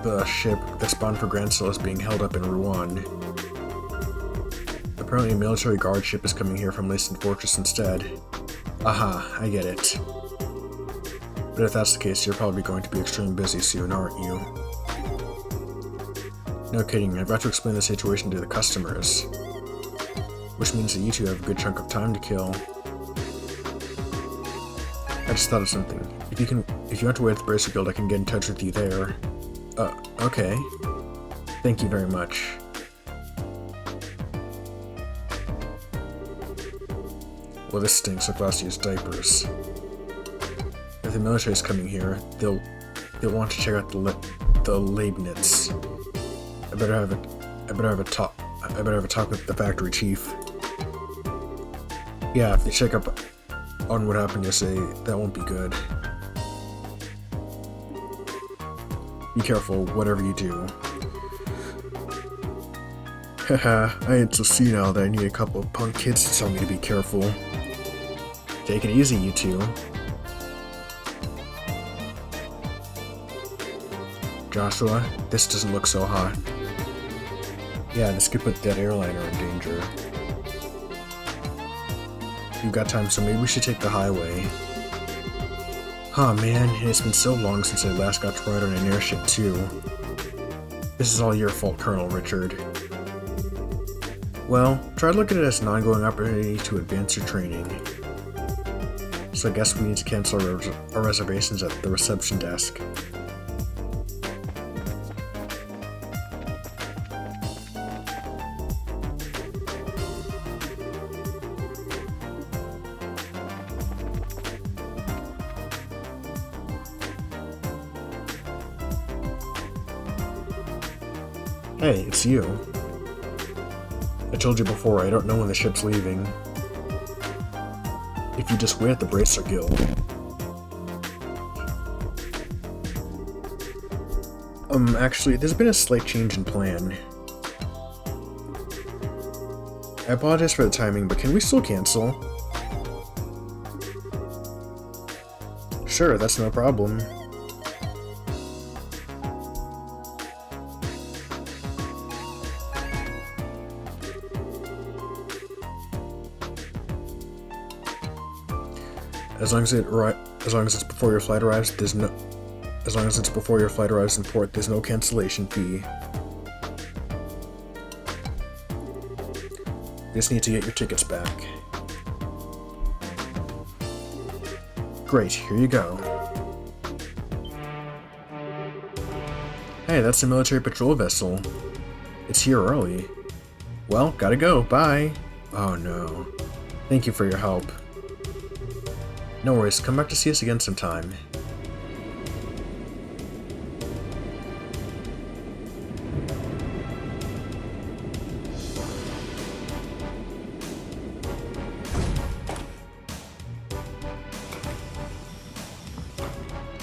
that's bound for Grand Cell is being held up in Rouen. Apparently a military guard ship is coming here from Lacen Fortress instead. Aha, I get it. But if that's the case, you're probably going to be extremely busy soon, aren't you? No kidding, I've got to explain the situation to the customers. Which means that you two have a good chunk of time to kill. I just thought of something. If you want to wait at the Bracer Guild, I can get in touch with you there. Okay. Thank you very much. Well, this stinks. I've lost to use diapers. If the military's coming here, they'll want to check out the Leibniz. I better have a talk with the factory chief. Yeah, if they check up on what happened yesterday, that won't be good. Be careful, whatever you do. Haha, I ain't so senile that I need a couple of punk kids to tell me to be careful. Take it easy, you two. Joshua, this doesn't look so hot. Yeah, this could put that airliner in danger. We've got time, so maybe we should take the highway. Huh, man, and it's been so long since I last got to ride on an airship, too. This is all your fault, Colonel Richard. Well, try to look at it as an ongoing opportunity to advance your training. So I guess we need to cancel our reservations at the reception desk. Hey, it's you. I told you before, I don't know when the ship's leaving. If you just wait at the Bracer Guild. Actually, there's been a slight change in plan. I apologize for the timing, but can we still cancel? Sure, that's no problem. As long as it's before your flight arrives, as long as it's before your flight arrives in port, there's no cancellation fee. You just need to get your tickets back. Great, here you go. Hey, that's a military patrol vessel. It's here early. Well, gotta go, bye. Oh no. Thank you for your help. No worries, come back to see us again sometime.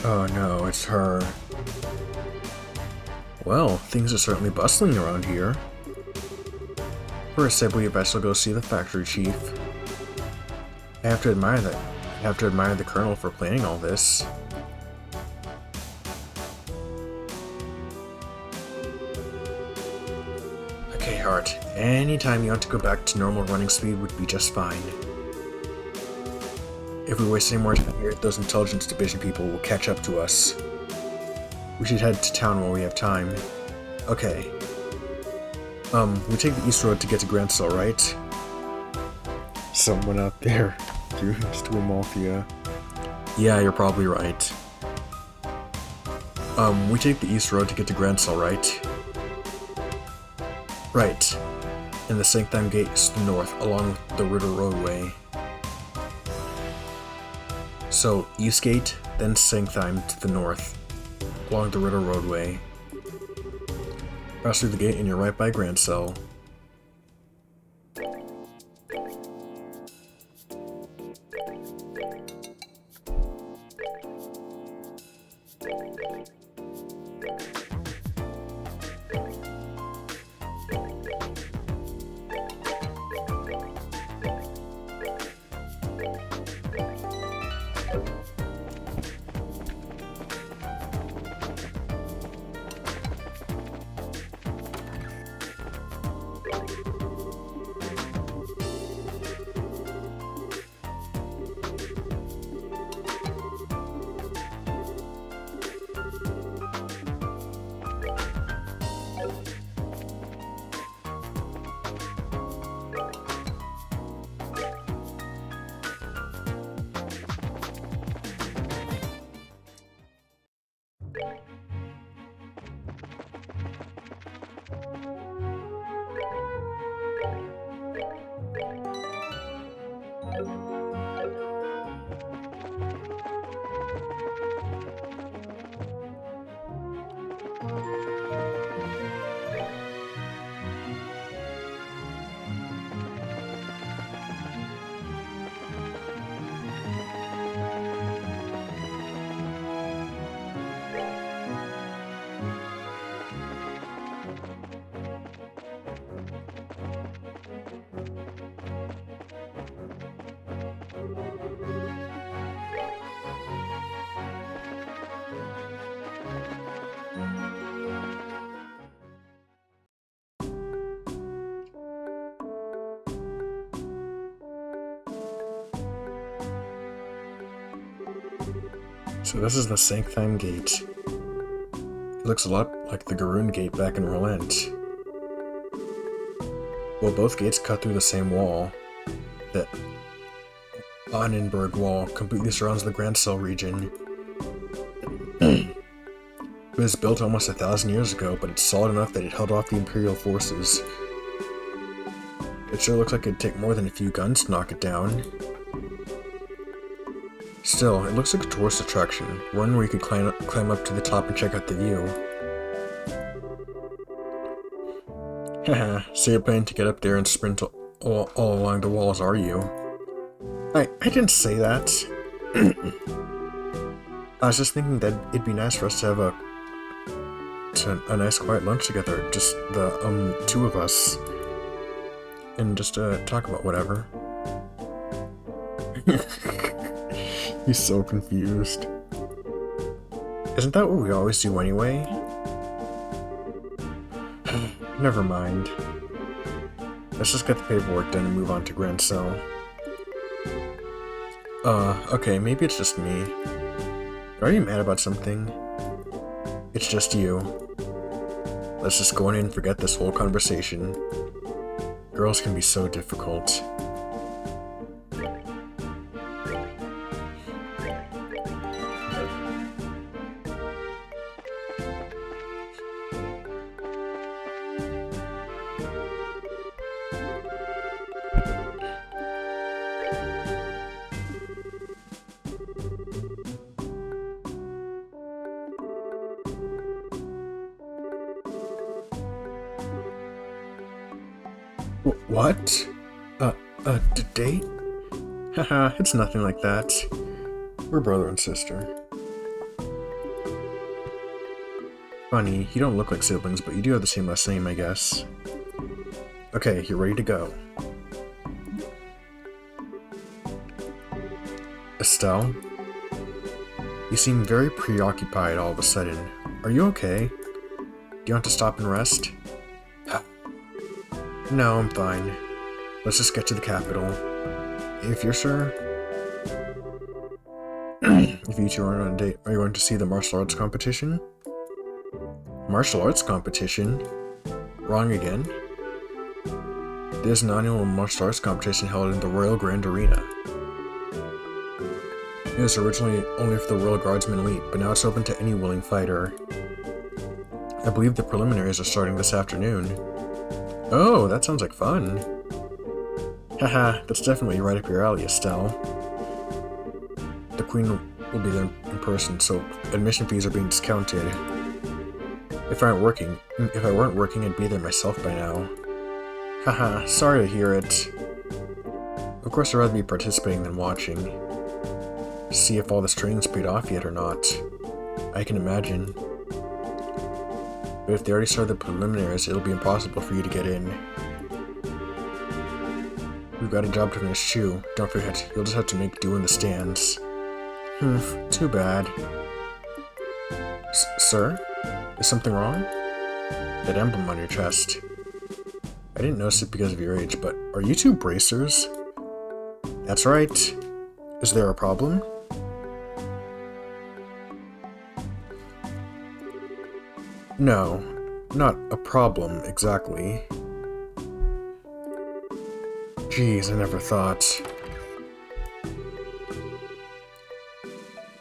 Oh no, it's her. Well, things are certainly bustling around here. First, I believe I shall go see the factory chief. I have to admire the colonel for planning all this. Okay, Hart. Anytime you want to go back to normal running speed would be just fine. If we waste any more time here, those intelligence division people will catch up to us. We should head to town while we have time. Okay. We take the east road to get to Grancel, right? Someone out there doing this to a mafia. Yeah, you're probably right. We take the east road to get to Grancel, right? Right. And the Sanctum Gate is to the north, along with the Ritter Roadway. So, East Gate, then Sanctum to the north, along the Ritter Roadway. Pass through the gate and you're right by Grancel. So this is the Sanctheim Gate. It looks a lot like the Garoon Gate back in Relent. Well, both gates cut through the same wall. The Annenberg Wall completely surrounds the Grand Cell region. It was built almost 1,000 years ago, but it's solid enough that it held off the Imperial forces. It sure looks like it'd take more than a few guns to knock it down. Still, it looks like a tourist attraction, one where you could climb up to the top and check out the view. Haha, so you're planning to get up there and sprint all along the walls, are you? I didn't say that. I was just thinking that it'd be nice for us to have a nice quiet lunch together, just the two of us, and just talk about whatever. He's so confused. Isn't that what we always do anyway? Never mind. Let's just get the paperwork done and move on to Grand Cell. Okay, maybe it's just me. Are you mad about something? It's just you. Let's just go in and forget this whole conversation. Girls can be so difficult. What? Date? Haha, it's nothing like that. We're brother and sister. Funny, you don't look like siblings, but you do have the same last name, I guess. Okay, you're ready to go. Estelle? You seem very preoccupied all of a sudden. Are you okay? Do you want to stop and rest? No, I'm fine. Let's just get to the capital. If you're sure. If you two aren't on a date, are you going to see the martial arts competition? Martial arts competition? Wrong again? There's an annual martial arts competition held in the Royal Grand Arena. It was originally only for the Royal Guardsmen Elite, but now it's open to any willing fighter. I believe the preliminaries are starting this afternoon. Oh, that sounds like fun. Haha, that's definitely right up your alley, Estelle. The Queen will be there in person, so admission fees are being discounted. If I weren't working, I'd be there myself by now. Haha, sorry to hear it. Of course, I'd rather be participating than watching. See if all this training's paid off yet or not. I can imagine. But if they already started the preliminaries, it'll be impossible for you to get in. We've got a job to finish too. Don't forget, you'll just have to make do in the stands. Too bad. Sir? Is something wrong? That emblem on your chest. I didn't notice it because of your age, but are you two bracers? That's right. Is there a problem? No, not a problem, exactly. Jeez, I never thought.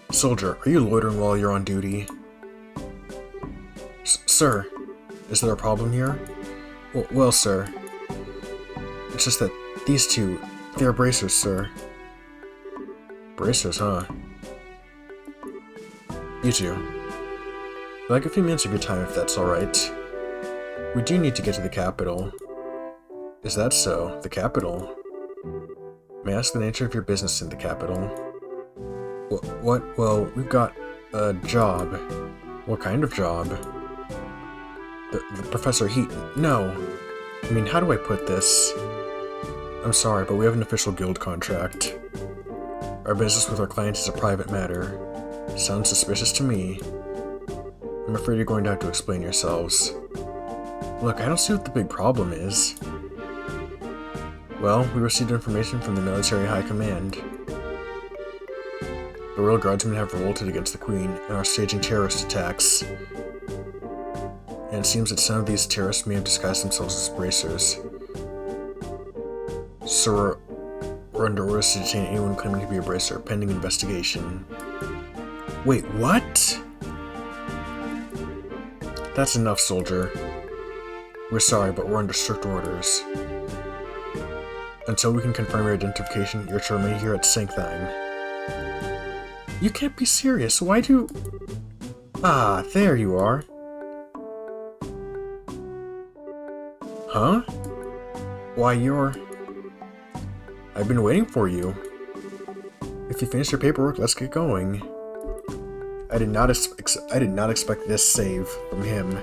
Soldier, are you loitering while you're on duty? Sir, is there a problem here? Well, sir. It's just that these two, they're bracers, sir. Bracers, huh? You two. I'd like a few minutes of your time if that's alright. We do need to get to the capital. Is that so? The capital? May I ask the nature of your business in the capital? What? Well, we've got a job. What kind of job? The Professor Heaton. No. I mean, how do I put this? I'm sorry, but we have an official guild contract. Our business with our clients is a private matter. Sounds suspicious to me. I'm afraid you're going to have to explain yourselves. Look, I don't see what the big problem is. Well, we received information from the military high command. The royal guardsmen have revolted against the queen and are staging terrorist attacks. And it seems that some of these terrorists may have disguised themselves as bracers. So we're under orders to detain anyone claiming to be a bracer, pending investigation. Wait, what? That's enough, soldier. We're sorry, but we're under strict orders. Until we can confirm your identification, you're to remain here at Sanctheim. You can't be serious. Why do... Ah, there you are. Huh? Why, you're... I've been waiting for you. If you finish your paperwork, let's get going. I did not expect this save from him.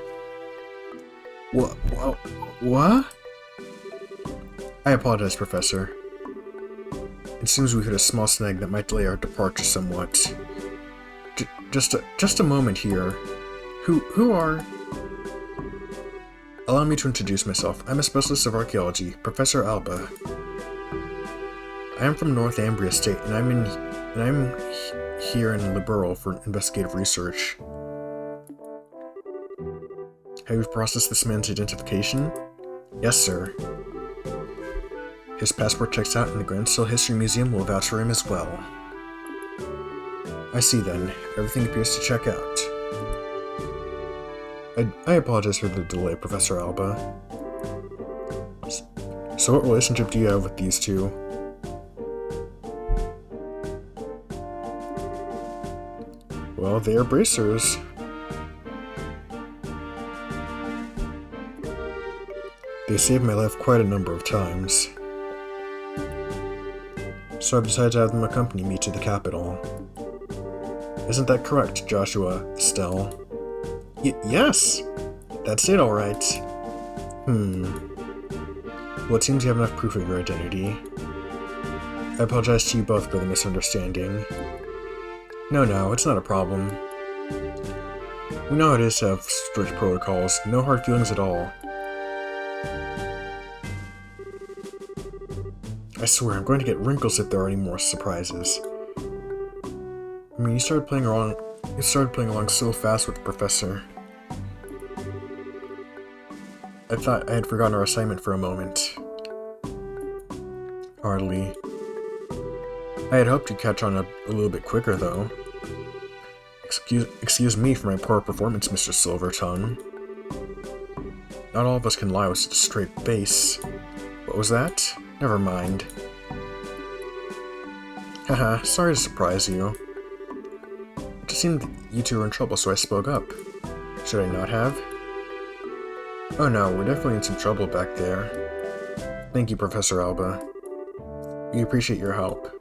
What? I apologize, Professor. It seems we hit a small snag that might delay our departure somewhat. Just a moment here. Who are... Allow me to introduce myself. I'm a specialist of archaeology, Professor Alba. I am from North Ambria State, and I'm here in Liberal for investigative research. Have you processed this man's identification? Yes, sir. His passport checks out, and the Grand Steel History Museum will vouch for him as well. I see then. Everything appears to check out. I apologize for the delay, Professor Alba. So what relationship do you have with these two? Well, they are bracers. They saved my life quite a number of times. So I've decided to have them accompany me to the capital. Isn't that correct, Joshua, Estelle? Yes! That's it, alright. Well, it seems you have enough proof of your identity. I apologize to you both for the misunderstanding. No, it's not a problem. We know how it is to have strict protocols, no hard feelings at all. I swear, I'm going to get wrinkles if there are any more surprises. I mean, you started playing along so fast with the professor. I thought I had forgotten our assignment for a moment. Hardly. I had hoped you'd catch on a little bit quicker, though. Excuse me for my poor performance, Mr. Silvertongue. Not all of us can lie with such a straight face. What was that? Never mind. Haha, sorry to surprise you. It just seemed you two were in trouble, so I spoke up. Should I not have? Oh no, we're definitely in some trouble back there. Thank you, Professor Alba. We appreciate your help.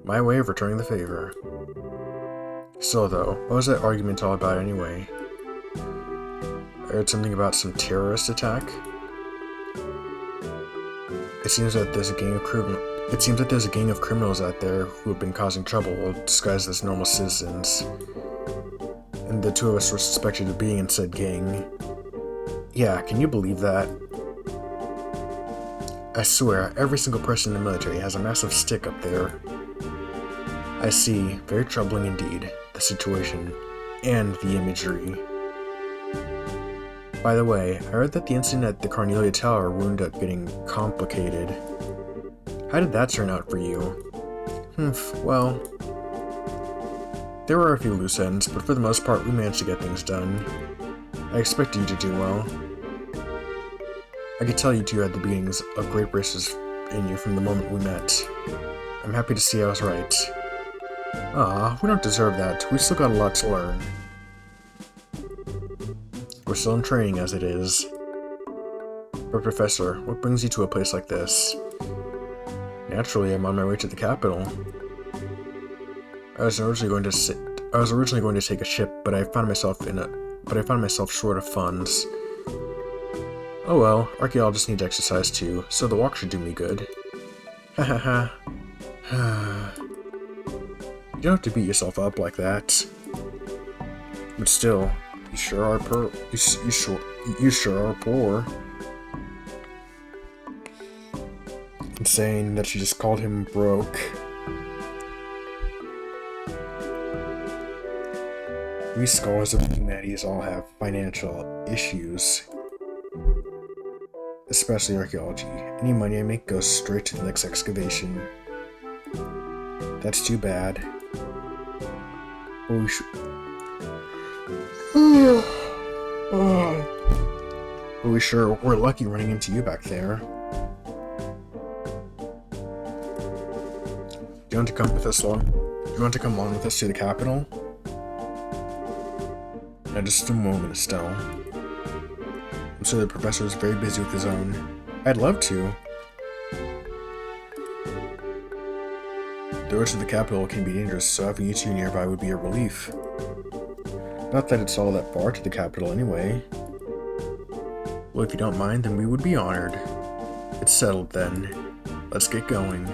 My way of returning the favor. So though, what was that argument all about anyway? I heard something about some terrorist attack? It seems that there's a gang of criminals out there who have been causing trouble while disguised as normal citizens. And the two of us were suspected of being in said gang. Yeah, can you believe that? I swear, every single person in the military has a massive stick up there. I see. Very troubling indeed. The situation. And the imagery. By the way, I heard that the incident at the Carnelia Tower wound up getting complicated. How did that turn out for you? Well... There were a few loose ends, but for the most part we managed to get things done. I expected you to do well. I could tell you two had the beginnings of great races in you from the moment we met. I'm happy to see I was right. Ah, we don't deserve that. We still got a lot to learn. We're still in training as it is. But Professor, what brings you to a place like this? Naturally, I'm on my way to the capital. I was originally going to take a ship, but I found myself short of funds. Oh well, archaeologists need exercise too, so the walk should do me good. Ha. You don't have to beat yourself up like that. But still, you sure are poor. And saying that she just called him broke. We scholars of the humanities all have financial issues. Especially archaeology. Any money I make goes straight to the next excavation. That's too bad. But we should... But we're lucky running into you back there. Do you want to come with us along? Do you want to come along with us to the capital? Now just a moment, Estelle. I'm sure the professor is very busy with his own. I'd love to. The road to the capital can be dangerous, so having you two nearby would be a relief. Not that it's all that far to the capital anyway. Well, if you don't mind, then we would be honored. It's settled then. Let's get going.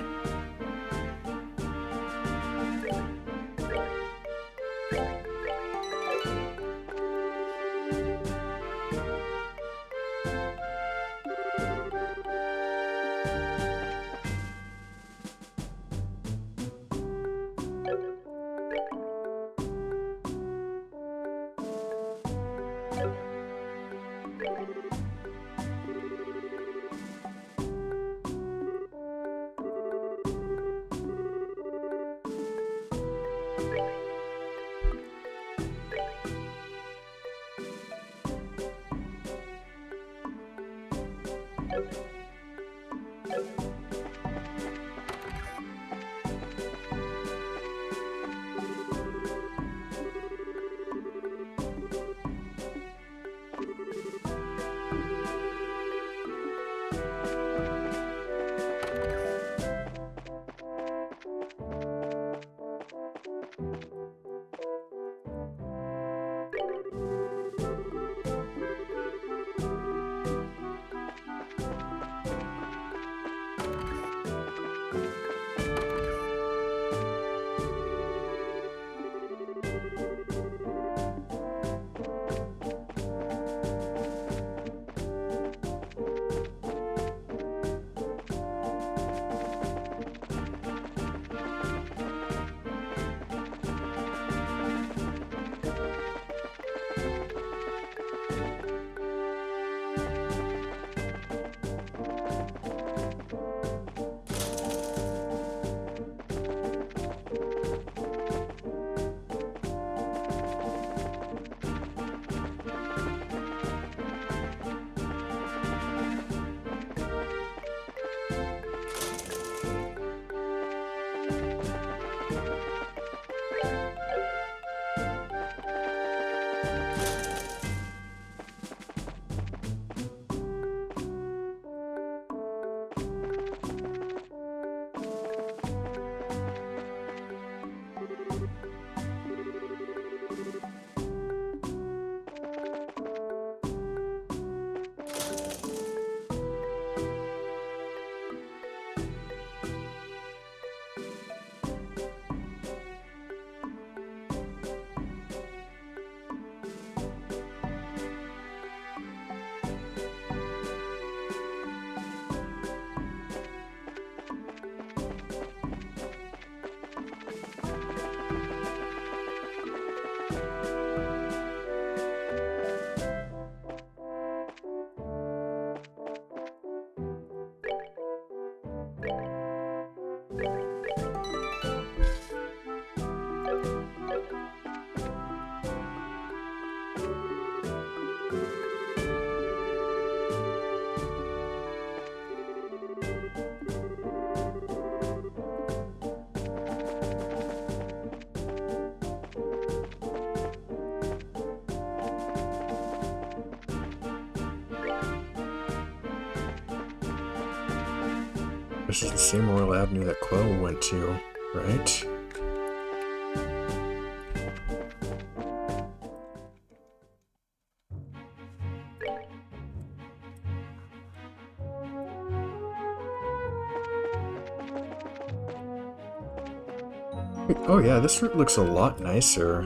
This is the same Royal Avenue that Quill went to, right? Oh yeah, this route looks a lot nicer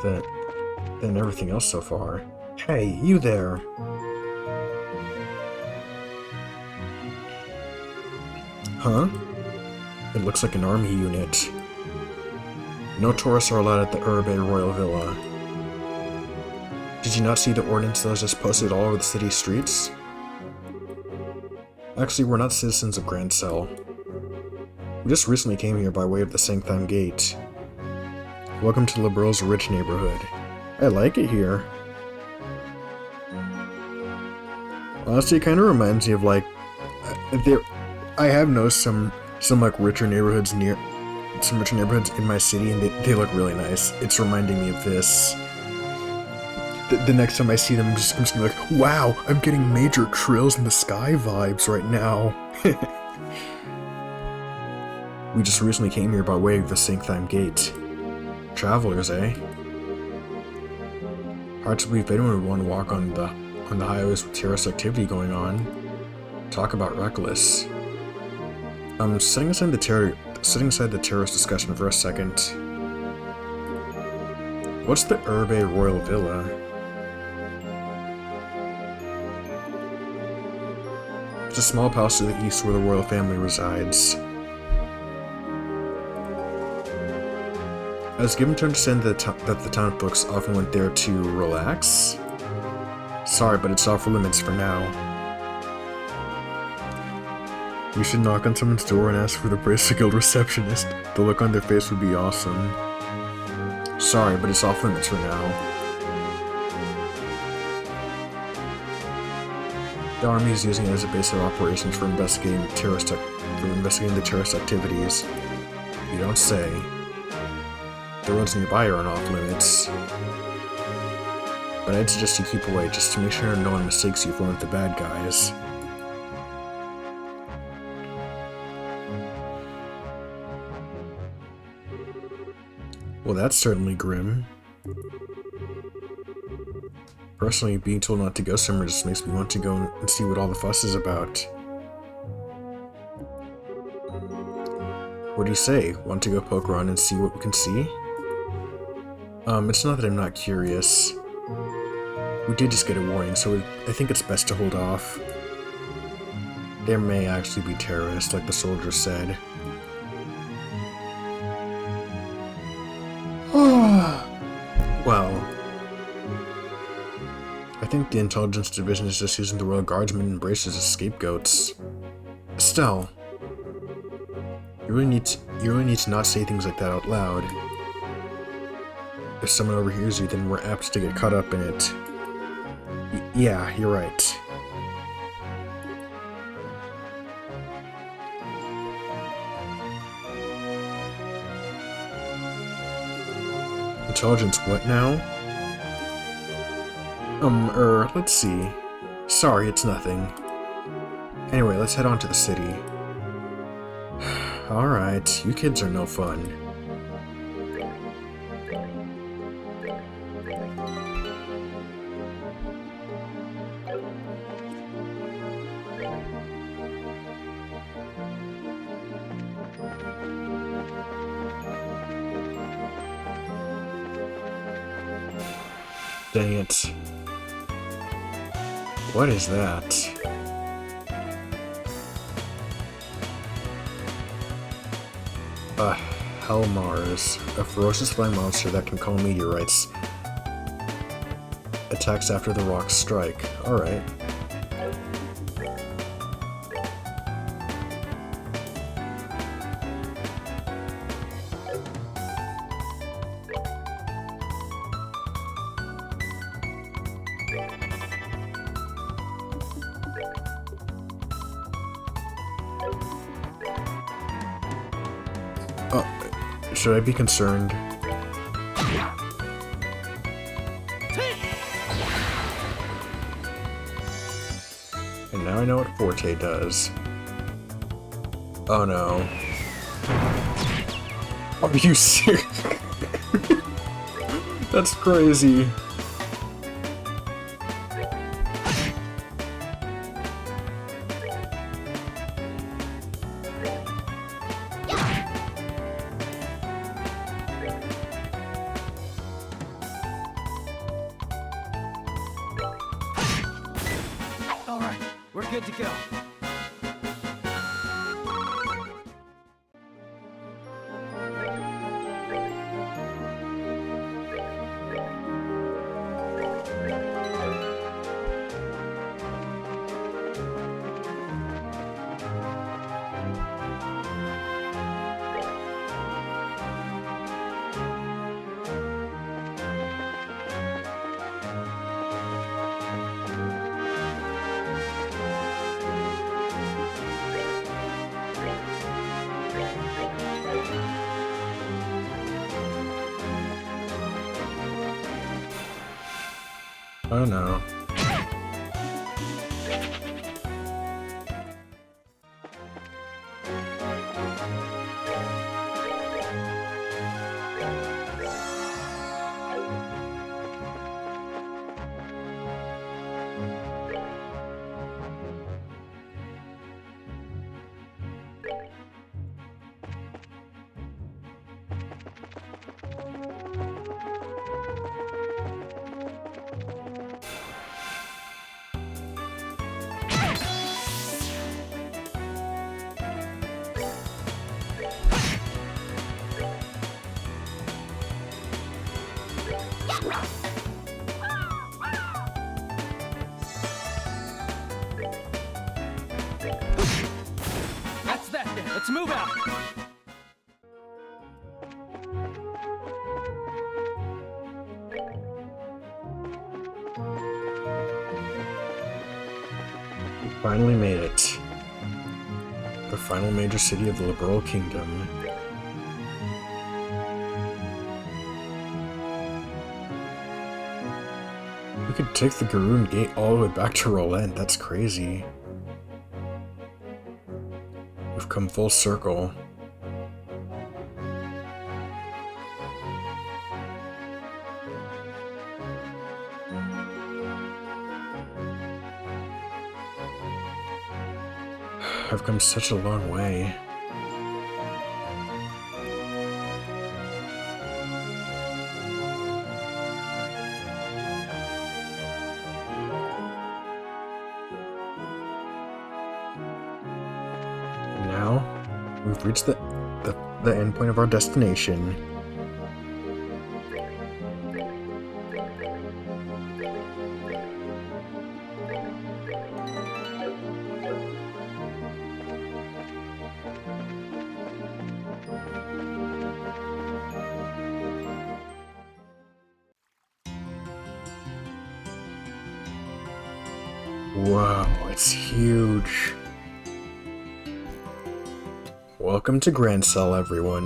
than everything else so far. Hey, you there! Huh? It looks like an army unit. No tourists are allowed at the Urbe Royal Villa. Did you not see the ordinance that was just posted all over the city streets? Actually, we're not citizens of Grand Cell. We just recently came here by way of the Sanctum Gate. Welcome to Liberal's rich neighborhood. I like it here. Honestly, it kind of reminds me of like, I have noticed some like richer neighborhoods in my city, and they look really nice. It's reminding me of this. The next time I see them, I'm just gonna be like, wow, I'm getting major Trills in the Sky vibes right now. We just recently came here by way of the Sanctum Gate. Travelers, eh? Hard to believe anyone would want to walk on the highways with terrorist activity going on. Talk about reckless. Setting aside the terrorist discussion for a second. What's the Urbe Royal Villa? It's a small palace to the east where the royal family resides. I was given to understand that the town folks often went there to relax. Sorry, but it's off limits for now. We should knock on someone's door and ask for the Bracer Guild receptionist. The look on their face would be awesome. Sorry, but it's off limits for now. The army is using it as a base of operations for investigating the terrorist activities. You don't say. The roads nearby aren't off limits. But I'd suggest you keep away just to make sure no one mistakes you for one of the bad guys. Well, that's certainly grim. Personally, being told not to go somewhere just makes me want to go and see what all the fuss is about. What do you say? Want to go poke around and see what we can see? It's not that I'm not curious. We did just get a warning, so I think it's best to hold off. There may actually be terrorists, like the soldier said. Well, I think the intelligence division is just using the Royal Guardsmen and Bracers as scapegoats. Estelle, you really need to not say things like that out loud. If someone overhears you, then we're apt to get caught up in it. Yeah, you're right. Intelligence what now? Let's see. Sorry, it's nothing. Anyway, let's head on to the city. Alright, you kids are no fun. Dang it. What is that? Hellmars. A ferocious flying monster that can call meteorites. Attacks after the rocks strike. Alright. Should I be concerned? And now I know what Forte does. Oh no. Are you serious? That's crazy. Alright, we're good to go. Oh no. That's that then. Let's move out. We finally made it. The final major city of the Liberal Kingdom. We could take the Garoon Gate all the way back to Roland. That's crazy. We've come full circle. I've come such a long way. And now, we've reached the end point of our destination. Whoa, it's huge. Welcome to Grand Cell, everyone.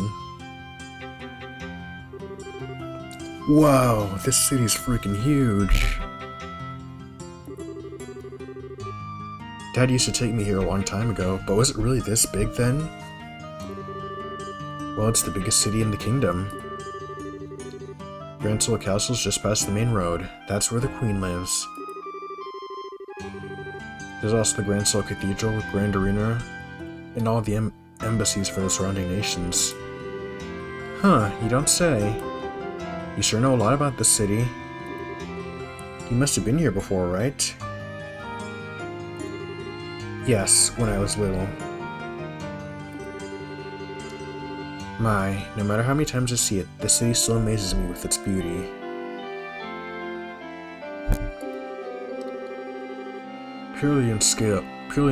Whoa, this city's freaking huge. Dad used to take me here a long time ago, but was it really this big then? Well, it's the biggest city in the kingdom. Grand Cell Castle's just past the main road. That's where the Queen lives. There's also the Grand Cell Cathedral with Grand Arena and all the embassies for the surrounding nations. Huh, you don't say. You sure know a lot about this city. You must have been here before, right? Yes, when I was little. My, no matter how many times I see it, the city still amazes me with its beauty. Purely in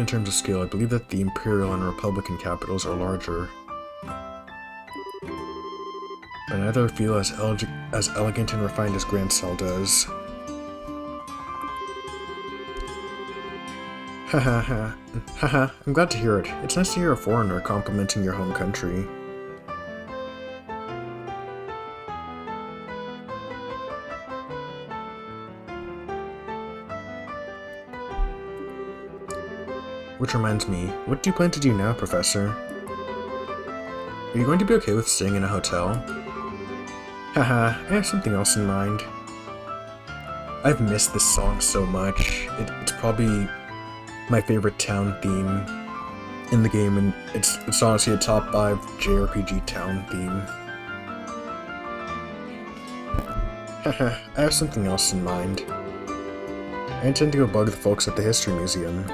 terms of scale, I believe that the Imperial and Republican capitals are larger. But neither feel as elegant and refined as Grand Cell does. Haha, haha, I'm glad to hear it. It's nice to hear a foreigner complimenting your home country. Which reminds me, what do you plan to do now, Professor? Are you going to be okay with staying in a hotel? Haha, I have something else in mind. I've missed this song so much. It's probably my favorite town theme in the game, and it's honestly a top 5 JRPG town theme. Haha, I have something else in mind. I intend to go bug the folks at the History Museum.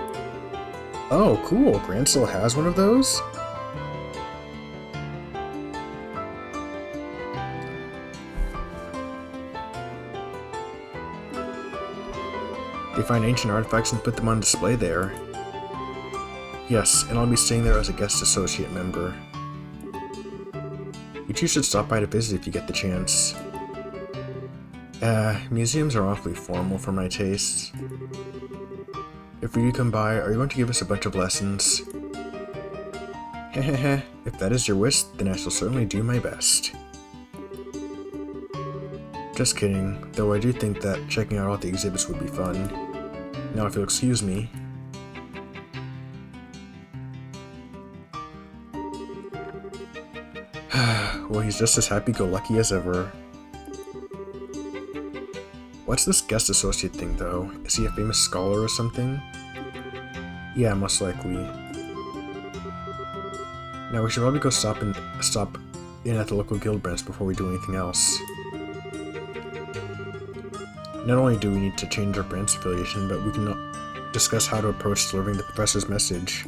Oh, cool! Grand Cell has one of those? They find ancient artifacts and put them on display there. Yes, and I'll be staying there as a guest associate member. You two should stop by to visit if you get the chance. Museums are awfully formal for my tastes. If we do come by, are you going to give us a bunch of lessons? Hehehe, if that is your wish, then I shall certainly do my best. Just kidding, though I do think that checking out all the exhibits would be fun. Now if you'll excuse me. Well, he's just as happy-go-lucky as ever. What's this guest associate thing, though? Is he a famous scholar or something? Yeah, most likely. Now we should probably go stop in at the local guild branch before we do anything else. Not only do we need to change our branch affiliation, but we can discuss how to approach delivering the professor's message.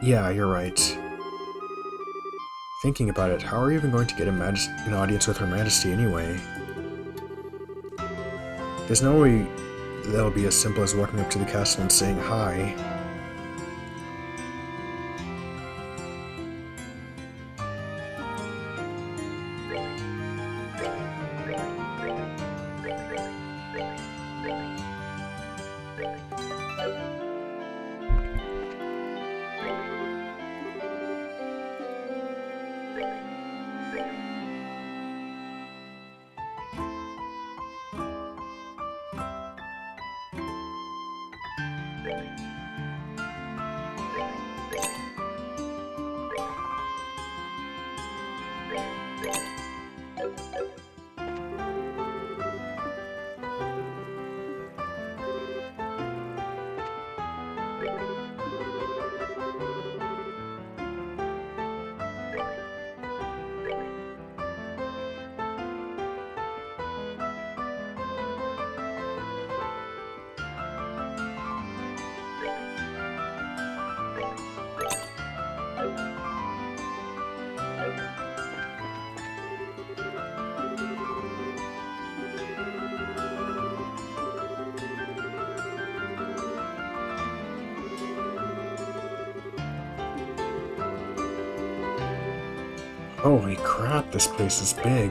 Yeah, you're right. Thinking about it, how are we even going to get an audience with Her Majesty anyway? There's no way that'll be as simple as walking up to the castle and saying hi. Holy crap, this place is big.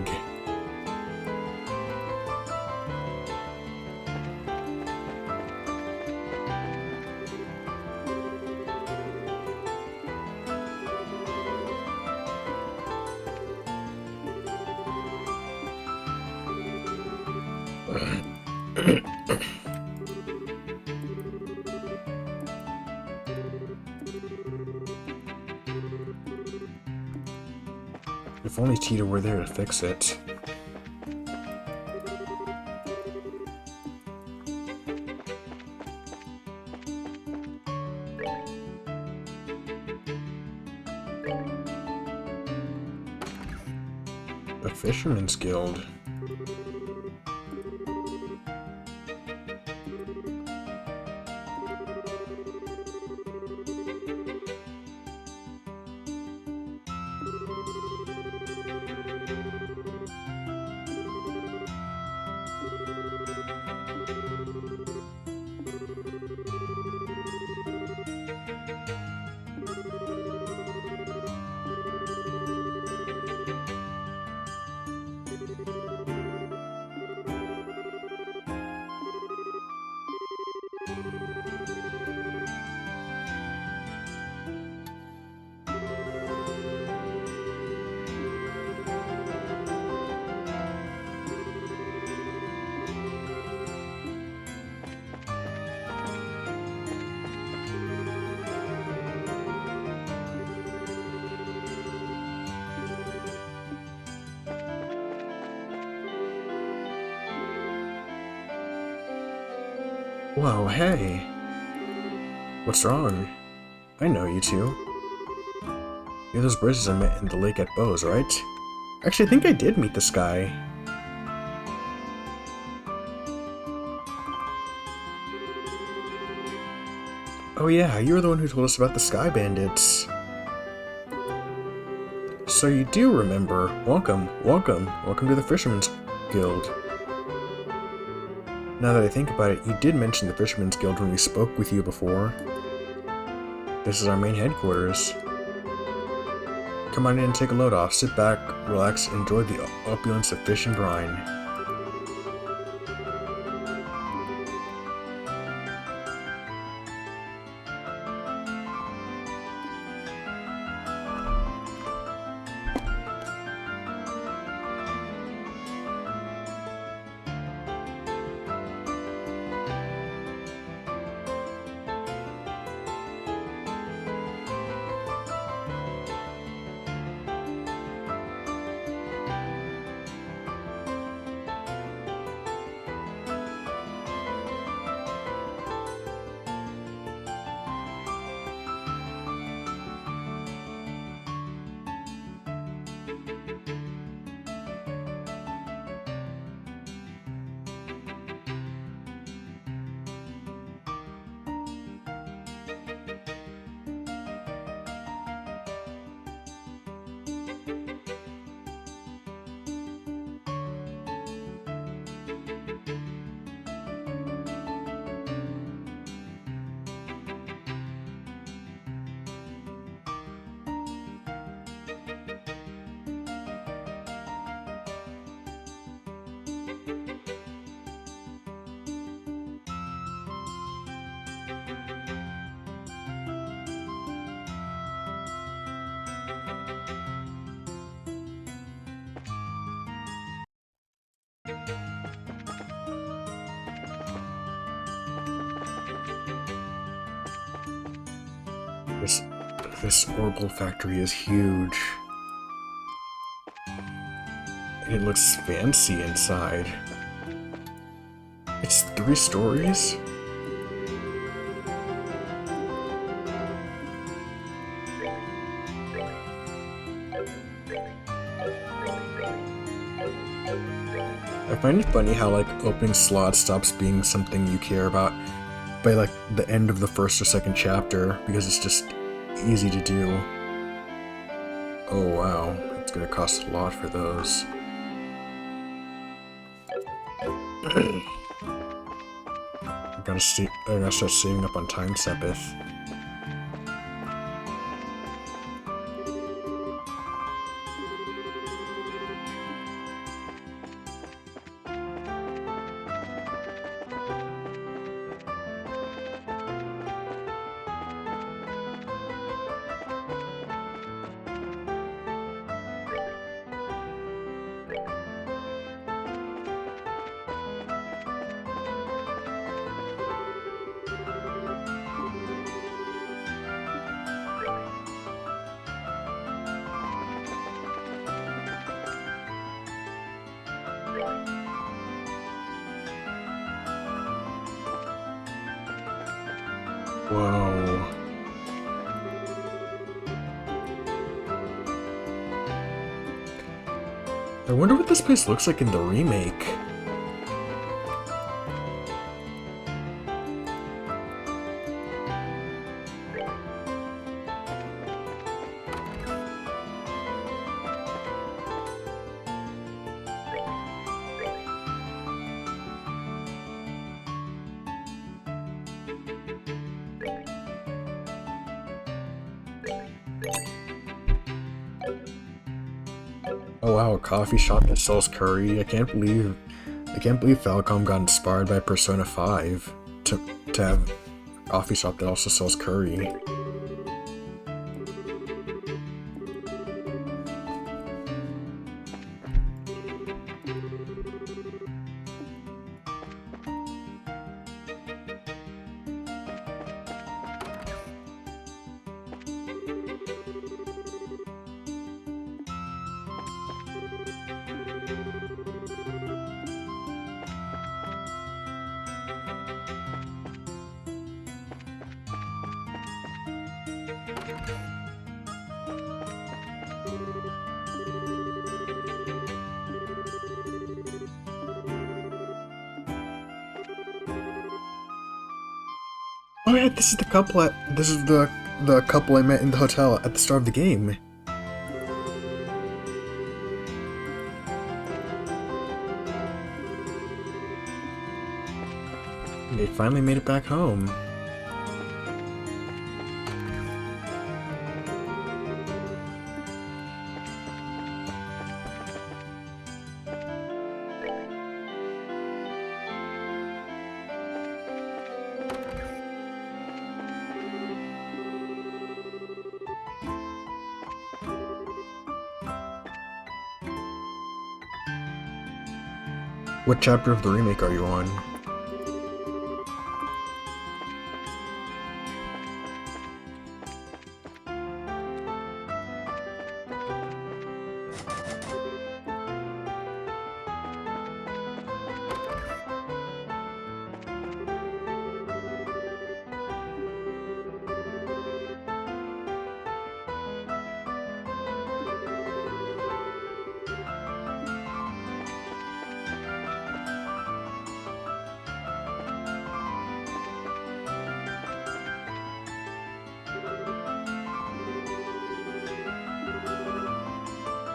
If only Tita were there to fix it. The Fisherman's Guild. Whoa, hey! What's wrong? I know you two. You're those bridges I met in the lake at Bose, right? Actually, I think I did meet this guy. Oh yeah, you were the one who told us about the Sky Bandits. So you do remember. Welcome to the Fisherman's Guild. Now that I think about it, you did mention the Fisherman's Guild when we spoke with you before. This is our main headquarters. Come on in and take a load off. Sit back, relax, enjoy the opulence of fish and brine. This Orbital factory is huge. And it looks fancy inside. It's 3 stories? I find it funny how, like, opening slots stops being something you care about by, like, the end of the first or second chapter, because it's just easy to do. Oh wow, it's gonna cost a lot for those. I gotta start saving up on time Sepith. Whoa. I wonder what this place looks like in the remake. Oh wow, a coffee shop that sells curry. I can't believe Falcom got inspired by Persona 5 to have a coffee shop that also sells curry. Oh yeah, this is the couple the couple I met in the hotel at the start of the game. They finally made it back home. What chapter of the remake are you on?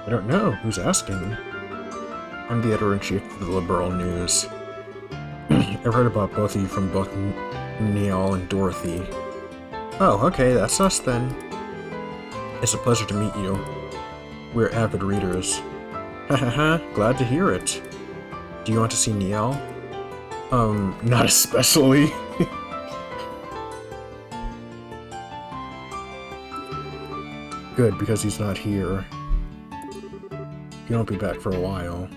I don't know. Who's asking? I'm the editor-in-chief of the Liberal News. I've heard about both of you from both Neal and Dorothy. Oh, okay, that's us then. It's a pleasure to meet you. We're avid readers. Hahaha, glad to hear it. Do you want to see Neal? Not especially. Good, because he's not here. He won't be back for a while.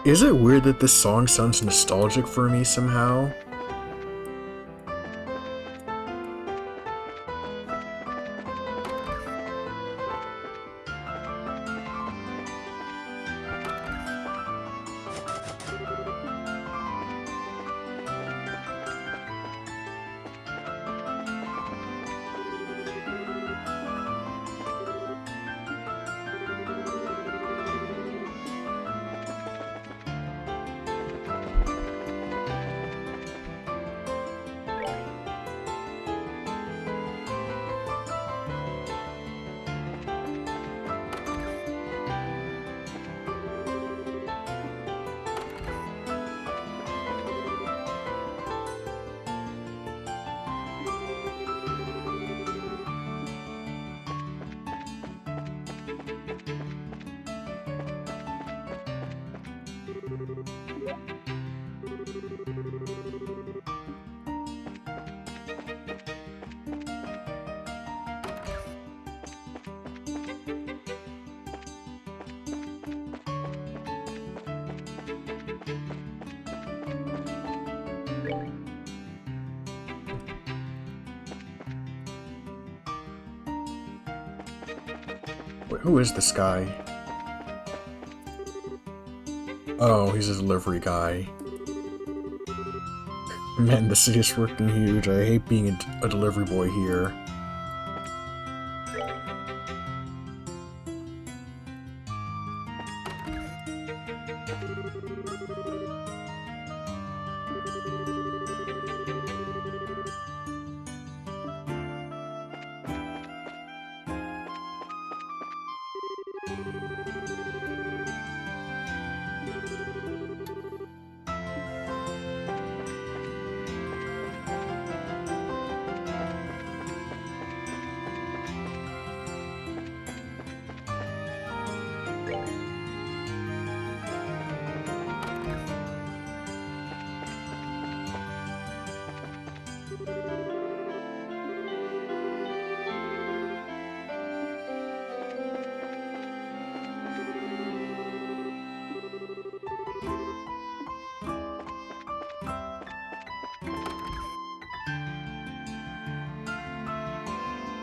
Is it weird that this song sounds nostalgic for me somehow? Wait, who is this guy? Oh, he's a delivery guy. Man, the city is freaking huge. I hate being a delivery boy here.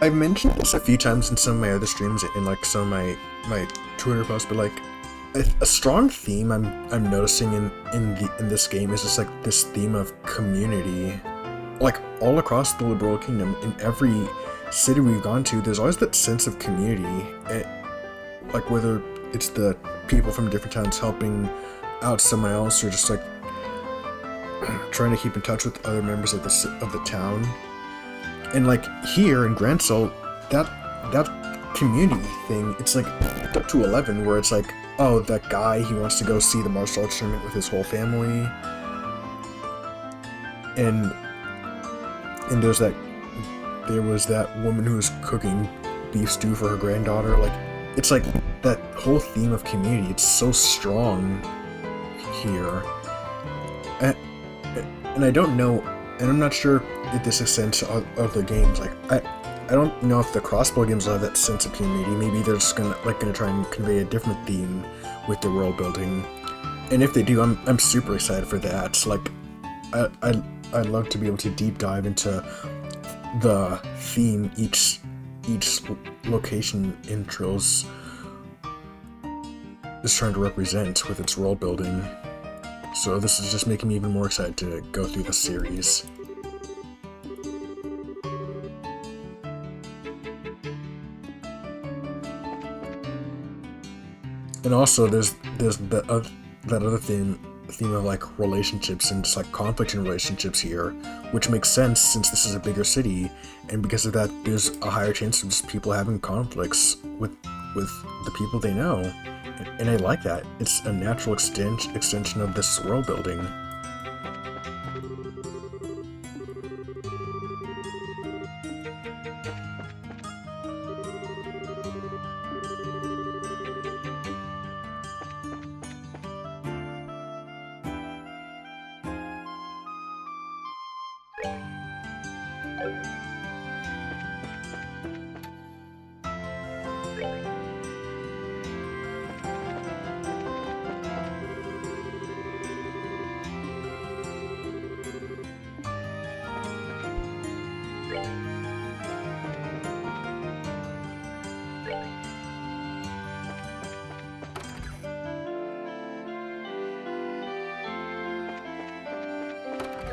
I've mentioned this a few times in some of my other streams and like some of my Twitter posts, but like a strong theme I'm noticing in this game is just like this theme of community. Like all across the Liberal Kingdom, in every city we've gone to, there's always that sense of community. Like whether it's the people from different towns helping out someone else, or just like trying to keep in touch with other members of the town. And like here in Gransel, that community thing, it's like up to 11, where it's like, oh, that guy, he wants to go see the martial arts tournament with his whole family, and there was that woman who was cooking beef stew for her granddaughter. Like, it's like that whole theme of community. It's so strong here, and I don't know, and I'm not sure if this extends to other games. Like, I don't know if the crossbow games will have that sense of community. Maybe they're just gonna try and convey a different theme with the world building. And if they do, I'm super excited for that. Like, I'd love to be able to deep dive into the theme each location intros is trying to represent with its world building. So this is just making me even more excited to go through the series. And also, there's that other theme of like relationships and just like conflict in relationships here, which makes sense since this is a bigger city, and because of that, there's a higher chance of just people having conflicts with the people they know, and I like that. It's a natural extension of this world building.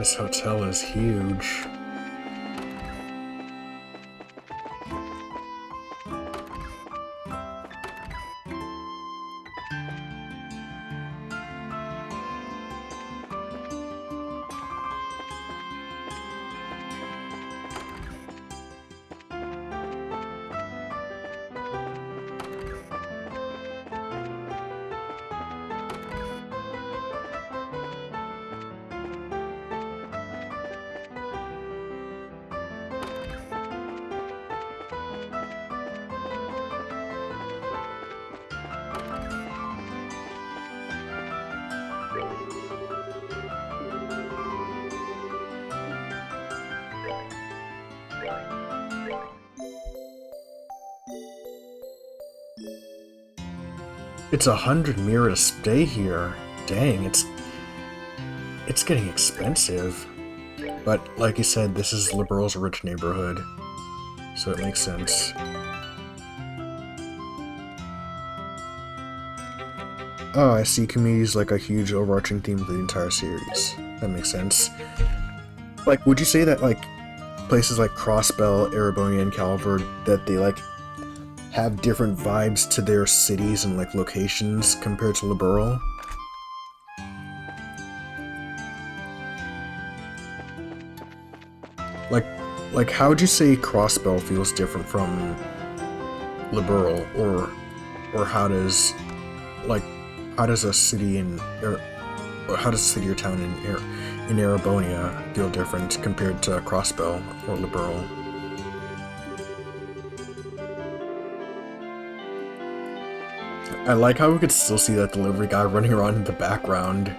This hotel is huge. It's 100 mira to stay here. Dang, it's getting expensive. But like you said, this is Liberal's rich neighborhood, so it makes sense. Oh, I see. Community's like a huge overarching theme of the entire series. That makes sense. Like, would you say that like places like Crossbell, Erebonia, and Calvert, that they like have different vibes to their cities and like locations compared to Liberal? Like how would you say Crossbell feels different from Liberal, or how does a city or how does a city or town in Erebonia feel different compared to Crossbell or Liberal? I like how we could still see that delivery guy running around in the background.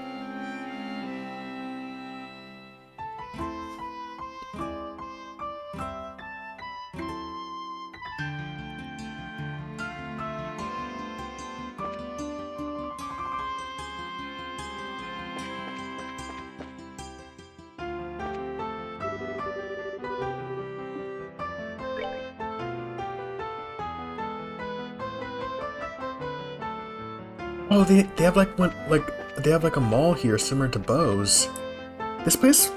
Oh, they have like they have like a mall here similar to Bo's. This place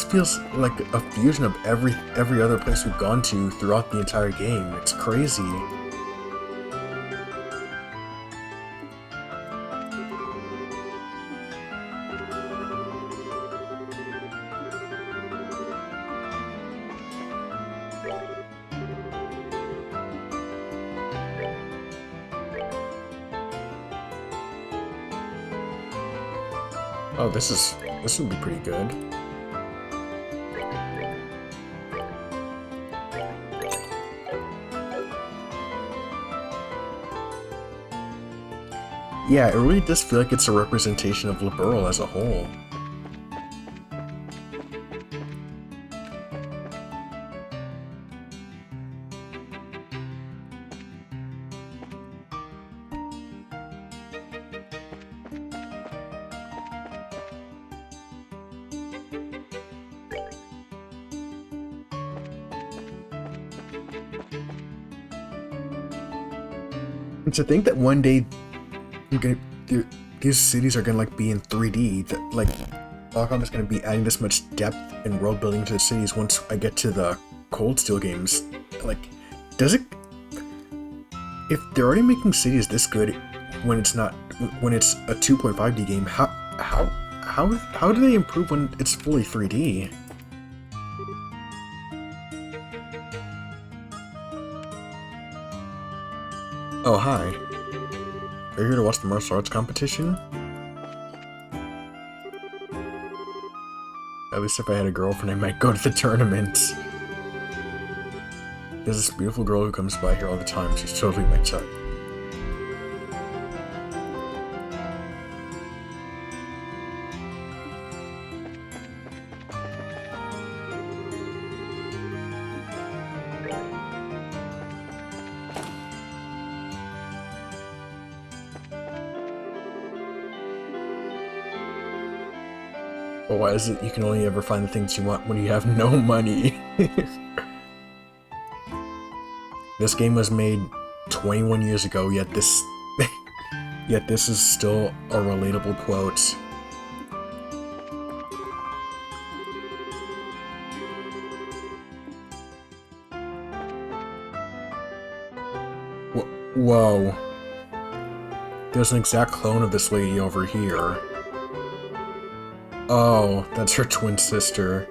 feels like a fusion of every other place we've gone to throughout the entire game. It's crazy. Oh, this would be pretty good. Yeah, it really does feel like it's a representation of Liberal as a whole. And to think that one day these cities are gonna like be in 3D, that like Qualcomm is gonna be adding this much depth and world building to the cities once I get to the Cold Steel games. Like, does it? If they're already making cities this good when it's a 2.5D game, how do they improve when it's fully 3D? Oh, hi. Are you here to watch the martial arts competition? At least if I had a girlfriend, I might go to the tournament. There's this beautiful girl who comes by here all the time. She's totally my type. But why is it you can only ever find the things you want when you have no money? This game was made 21 years ago, yet Yet this is still a relatable quote. Whoa. There's an exact clone of this lady over here. Oh, that's her twin sister.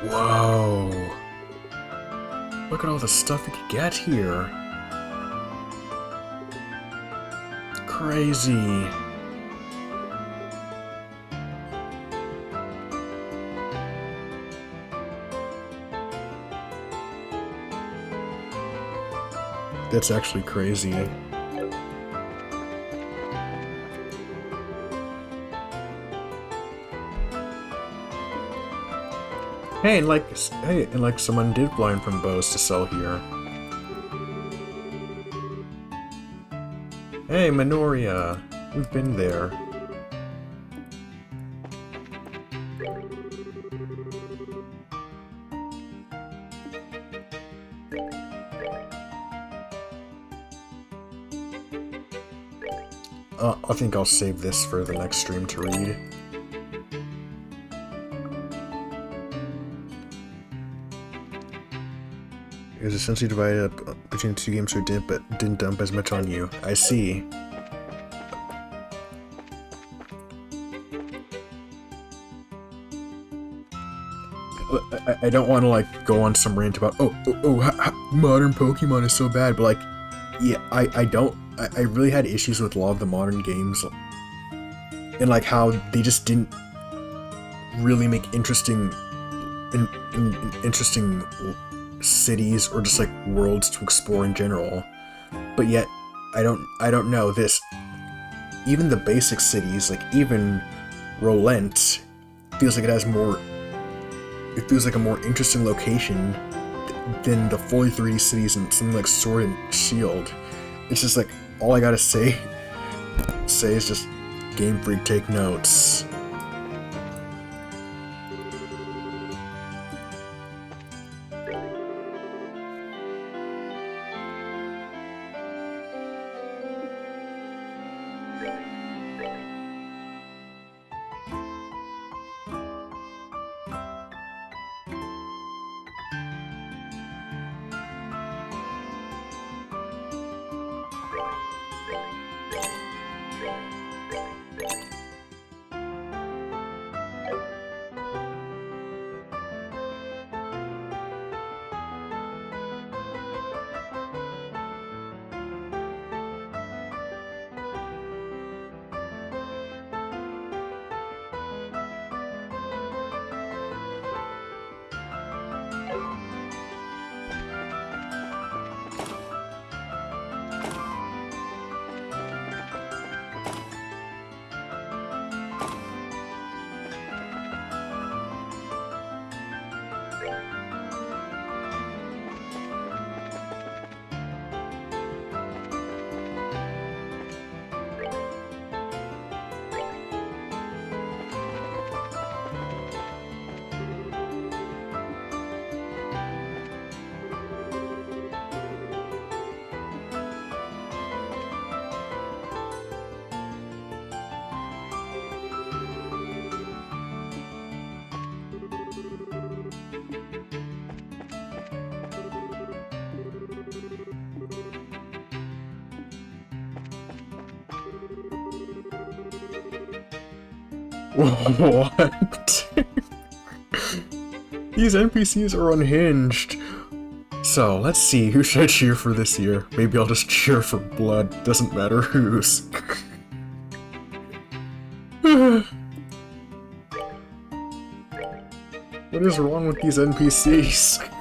Whoa. Look at all the stuff you could get here. Crazy. That's actually crazy. Hey, and like someone did blind from bows to sell here. Hey, Minoria, we've been there. I think I'll save this for the next stream to read. It was essentially divided up between two games, so it didn't dump as much on you. I see. I don't want to like go on some rant about modern Pokemon is so bad, but like, yeah, I really had issues with a lot of the modern games, and like how they just didn't really make interesting cities or just like worlds to explore in general. But yet, I don't know this. Even the basic cities, like even Rolent, feels like it has more. It feels like a more interesting location than the fully 3D cities in something like Sword and Shield. It's just like all I gotta say is just Game Freak, take notes. What? These NPCs are unhinged. So, let's see, who should I cheer for this year? Maybe I'll just cheer for Blood, doesn't matter whose. What is wrong with these NPCs?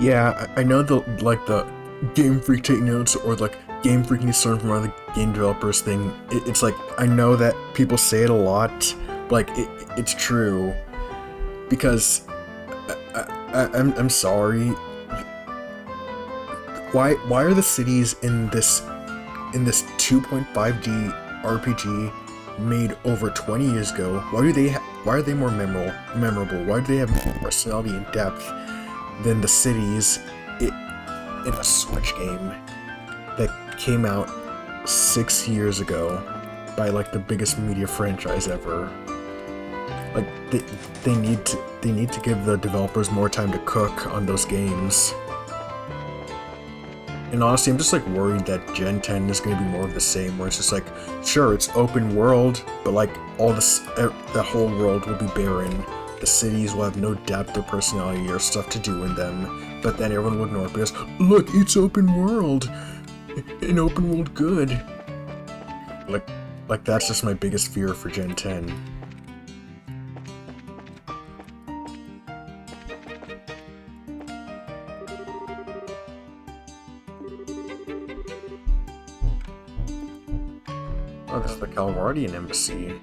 Yeah, I know the Game Freak take notes or like Game Freak needs to learn from other game developers thing. It's like I know that people say it a lot, but like it's true because I'm sorry. Why are the cities in this 2.5D RPG made over 20 years ago? Why are they more memorable? Why do they have more personality and depth than the cities in a Switch game that came out 6 years ago by like the biggest media franchise ever? Like they need to give the developers more time to cook on those games. And honestly, I'm just like worried that Gen 10 is going to be more of the same, where it's just like, sure, it's open world, but like all this, the whole world will be barren. The cities will have no depth or personality or stuff to do in them, but then everyone will ignore it because, look, it's open world! An open world good! Like that's just my biggest fear for Gen 10. Oh, this is the Calvardian embassy.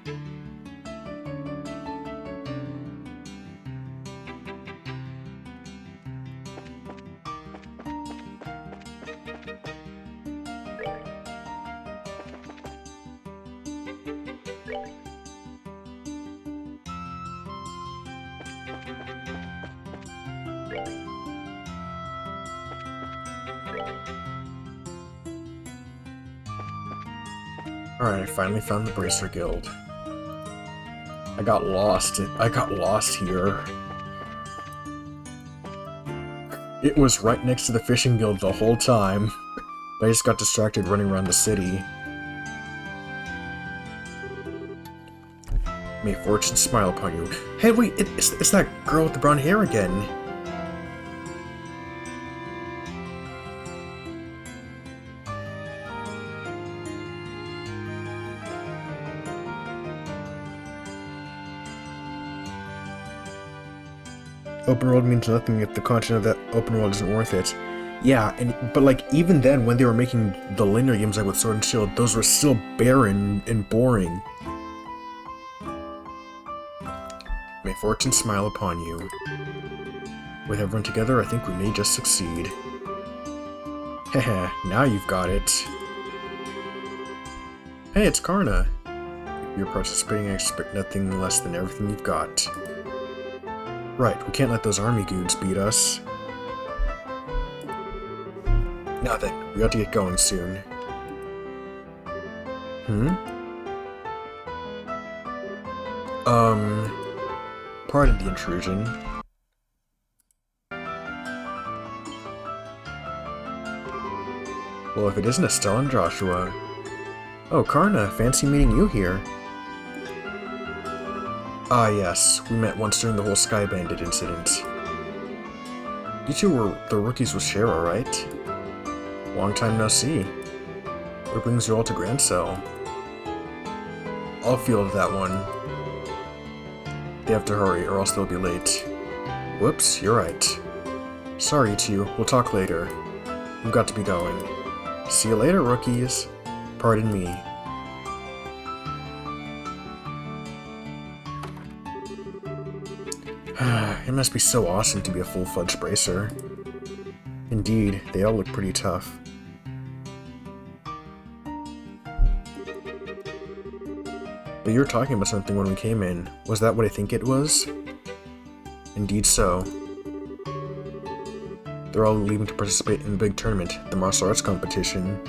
Alright, I finally found the Bracer Guild. I got lost here. It was right next to the Fishing Guild the whole time. But I just got distracted running around the city. May fortune smile upon you. Hey, wait, it's that girl with the brown hair again. Open world means nothing if the content of that open world isn't worth it. Yeah, but like even then, when they were making the linear games like with Sword and Shield, those were still barren and boring. May fortune smile upon you. With everyone together, I think we may just succeed. Heh, now you've got it. Hey, it's Karna. If you're participating, I expect nothing less than everything you've got. Right, we can't let those army goons beat us. Now then, we ought to get going soon. Pardon the intrusion. Well, if it isn't Estelle and Joshua... Oh, Karna, fancy meeting you here. Ah yes, we met once during the whole Sky Bandit incident. You two were the rookies with Shara, right? Long time no see. What brings you all to Grand Cell? I'll field that one. They have to hurry, or else they'll be late. Whoops, you're right. Sorry, you two. We'll talk later. We've got to be going. See you later, rookies. Pardon me. It must be so awesome to be a full-fledged bracer. Indeed, they all look pretty tough. But you were talking about something when we came in. Was that what I think it was? Indeed so. They're all leaving to participate in the big tournament, the martial arts competition.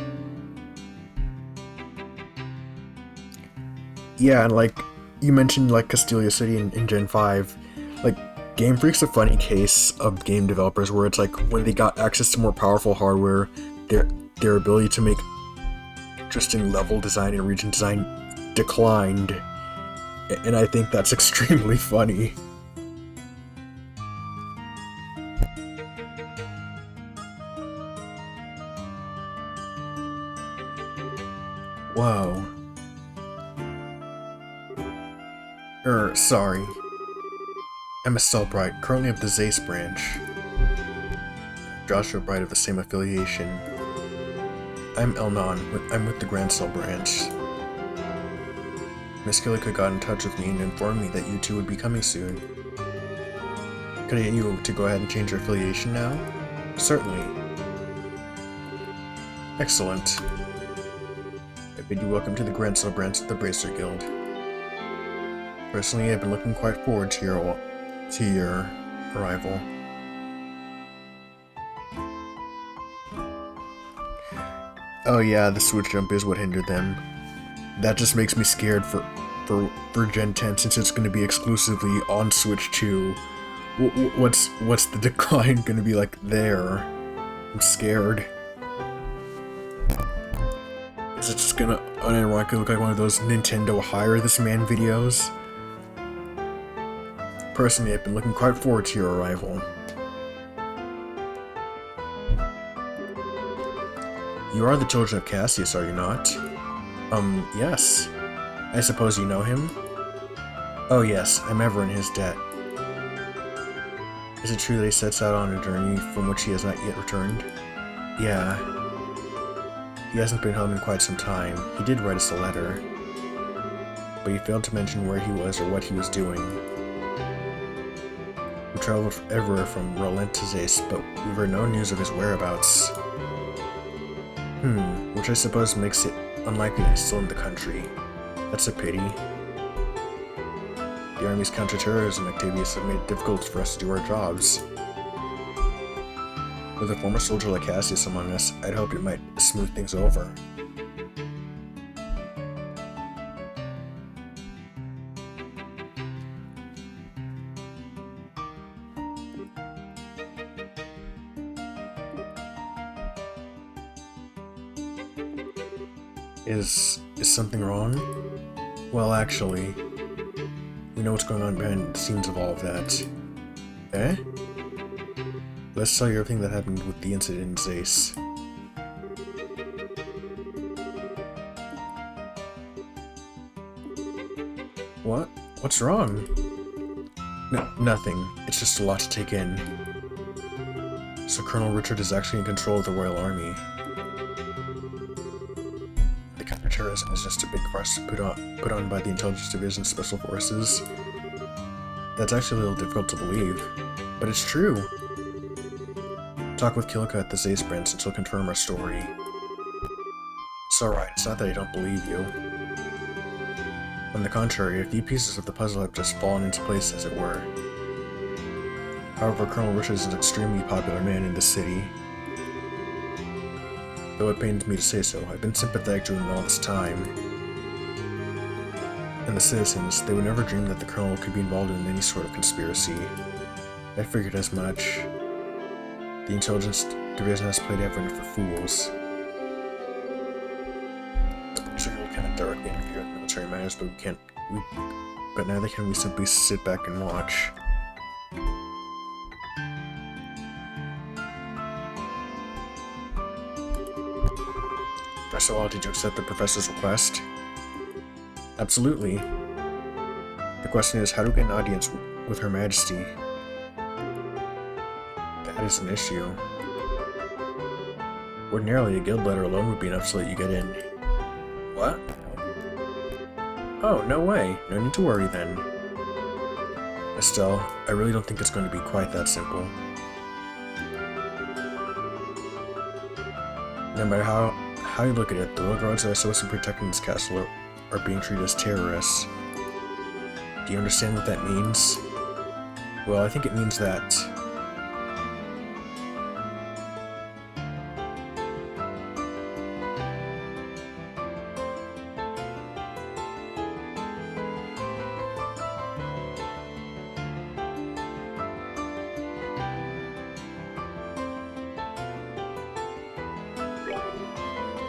Yeah, and like, you mentioned like Castelia City in Gen 5. Like, Game Freak's a funny case of game developers where it's like, when they got access to more powerful hardware, their ability to make interesting level design and region design declined. And I think that's extremely funny. Whoa. Sorry. I'm a Cellbrite, currently of the Zace branch. Joshua Bright of the same affiliation. I'm Elnon. I'm with the Grand Cell branch. Miss Killica got in touch with me and informed me that you two would be coming soon. Could I get you to go ahead and change your affiliation now? Certainly. Excellent. I bid you welcome to the Grand Cell branch of the Bracer Guild. Personally, I've been looking quite forward to your arrival. Oh yeah, the switch jump is what hindered them. That just makes me scared for Gen 10 since it's going to be exclusively on Switch 2. What's the decline going to be like there? I'm scared. Is it just going to unironically look like one of those Nintendo Hire This Man videos? Personally, I've been looking quite forward to your arrival. You are the children of Cassius, are you not? Yes. I suppose you know him? Oh yes, I'm ever in his debt. Is it true that he sets out on a journey from which he has not yet returned? Yeah. He hasn't been home in quite some time. He did write us a letter. But he failed to mention where he was or what he was doing. We traveled everywhere from Roland to Zace, but we've heard no news of his whereabouts. Which I suppose makes it unlikely that he's still in the country. That's a pity. The Army's counterterrorism activities have made it difficult for us to do our jobs. With a former soldier like Cassius among us, I'd hope it might smooth things over. Is something wrong? Well, actually, we know what's going on behind the scenes of all of that. Eh? Let's tell you everything that happened with the incident in Zace. What? What's wrong? No, nothing. It's just a lot to take in. So Colonel Richard is actually in control of the Royal Army. The counterterrorism is just a big farce put on by the Intelligence Division Special Forces. That's actually a little difficult to believe, but it's true. Talk with Killica at the Zace branch and she'll confirm our story. It's alright, it's not that I don't believe you. On the contrary, a few pieces of the puzzle have just fallen into place, as it were. However, Colonel Richard is an extremely popular man in the city. Though it pains me to say so, I've been sympathetic to him all this time. And the citizens, they would never dream that the Colonel could be involved in any sort of conspiracy. I figured as much. The Intelligence Division has played everyone for fools. It's really kind of directly interfere with military matters, but but neither can we simply sit back and watch. Professor Law, did you accept the professor's request? Absolutely. The question is, how to get an audience with Her Majesty? That is an issue. Ordinarily, a guild letter alone would be enough to let you get in. What? Oh, no way. No need to worry then. Estelle, I really don't think it's going to be quite that simple. No matter how you look at it, the little guards that are supposed to be protecting this castle are being treated as terrorists. Do you understand what that means? Well, I think it means that...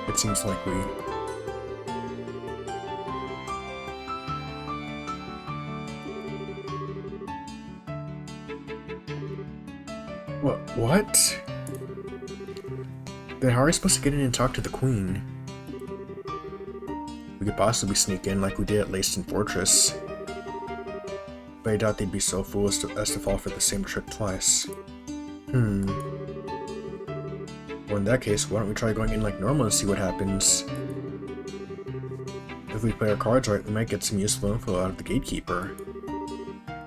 It seems likely. What? Then how are we supposed to get in and talk to the Queen? We could possibly sneak in like we did at Leyston Fortress. But I doubt they'd be so foolish as to fall for the same trick twice. Well, in that case, why don't we try going in like normal and see what happens? If we play our cards right, we might get some useful info out of the gatekeeper.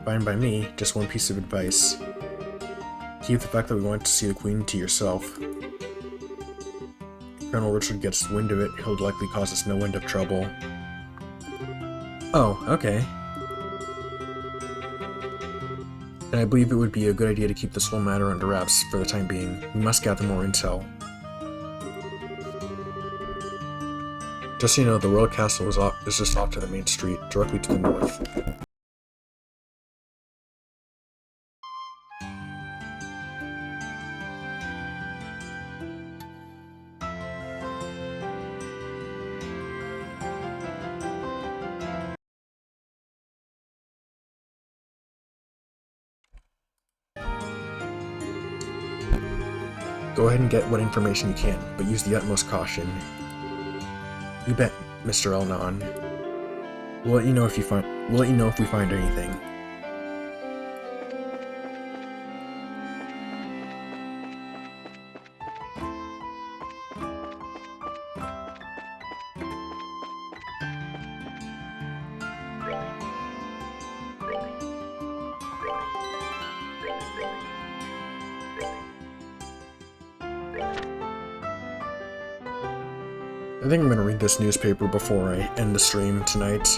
Fine by me, just one piece of advice. Keep the fact that we want to see the queen to yourself. If Colonel Richard gets wind of it, he'll likely cause us no end of trouble. Oh, okay. And I believe it would be a good idea to keep this whole matter under wraps for the time being. We must gather more intel. Just so you know, the Royal Castle is just off to the main street, directly to the north. Go ahead and get what information you can, but use the utmost caution. You bet, Mr. Elnon. We'll let you know if we find anything. I think I'm gonna read this newspaper before I end the stream tonight.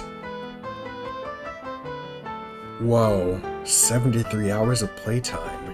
Whoa, 73 hours of playtime.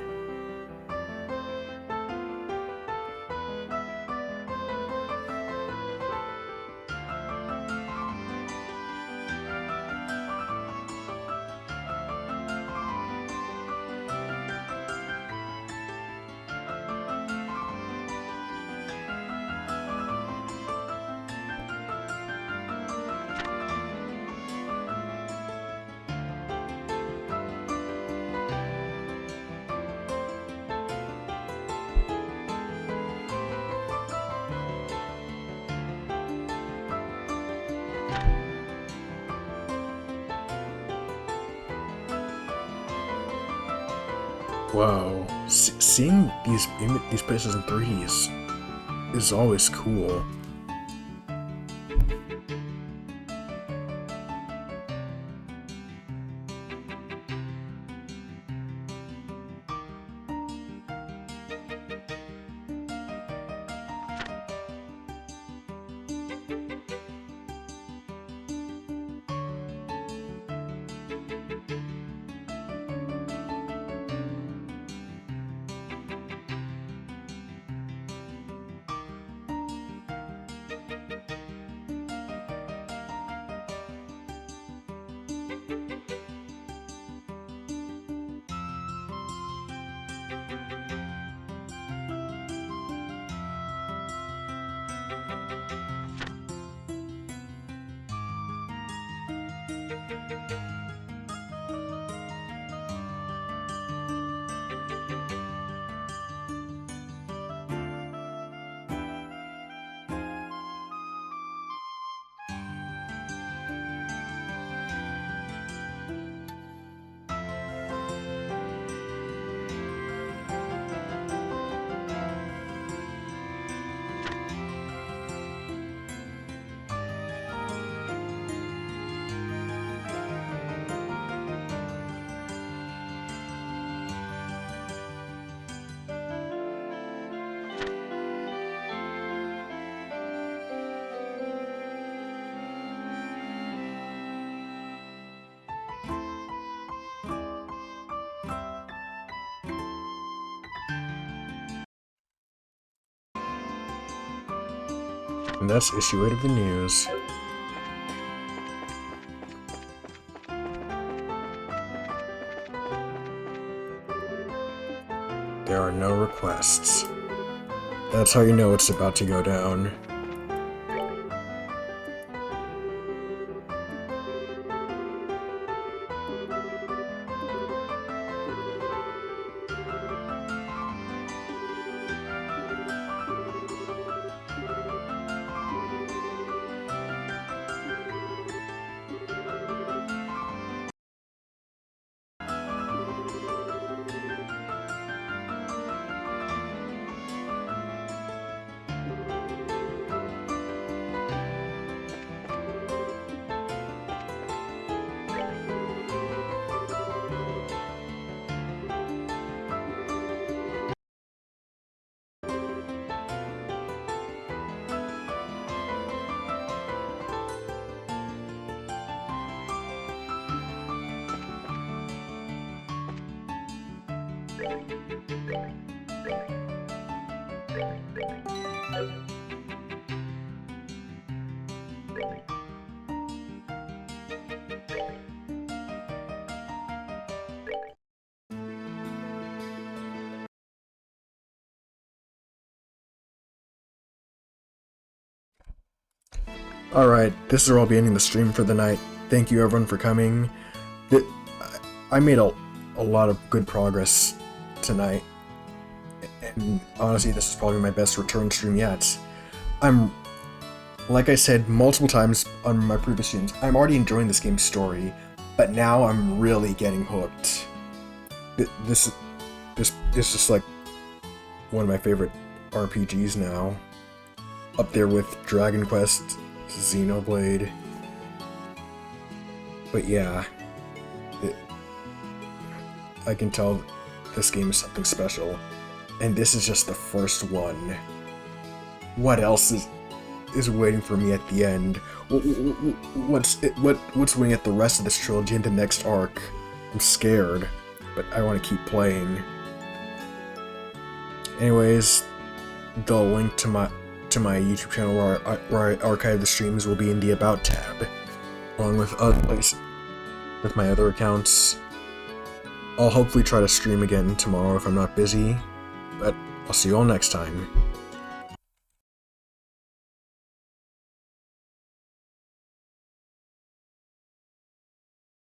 Whoa, seeing these places in 3D is always cool. And that's issue 8 of the news. There are no requests. That's how you know it's about to go down. Alright, this is where I'll be ending the stream for the night. Thank you everyone for coming. I made a lot of good progress tonight. And honestly, this is probably my best return stream yet. Like I said multiple times on my previous streams, I'm already enjoying this game's story, but now I'm really getting hooked. This is just like one of my favorite RPGs now. Up there with Dragon Quest, Xenoblade. But yeah, I can tell this game is something special. And this is just the first one. What else is waiting for me at the end? What's waiting at the rest of this trilogy and the next arc? I'm scared, but I want to keep playing. Anyways, the link to my YouTube channel where I archive the streams will be in the About tab, along with other places, with my other accounts. I'll hopefully try to stream again tomorrow if I'm not busy, but I'll see you all next time.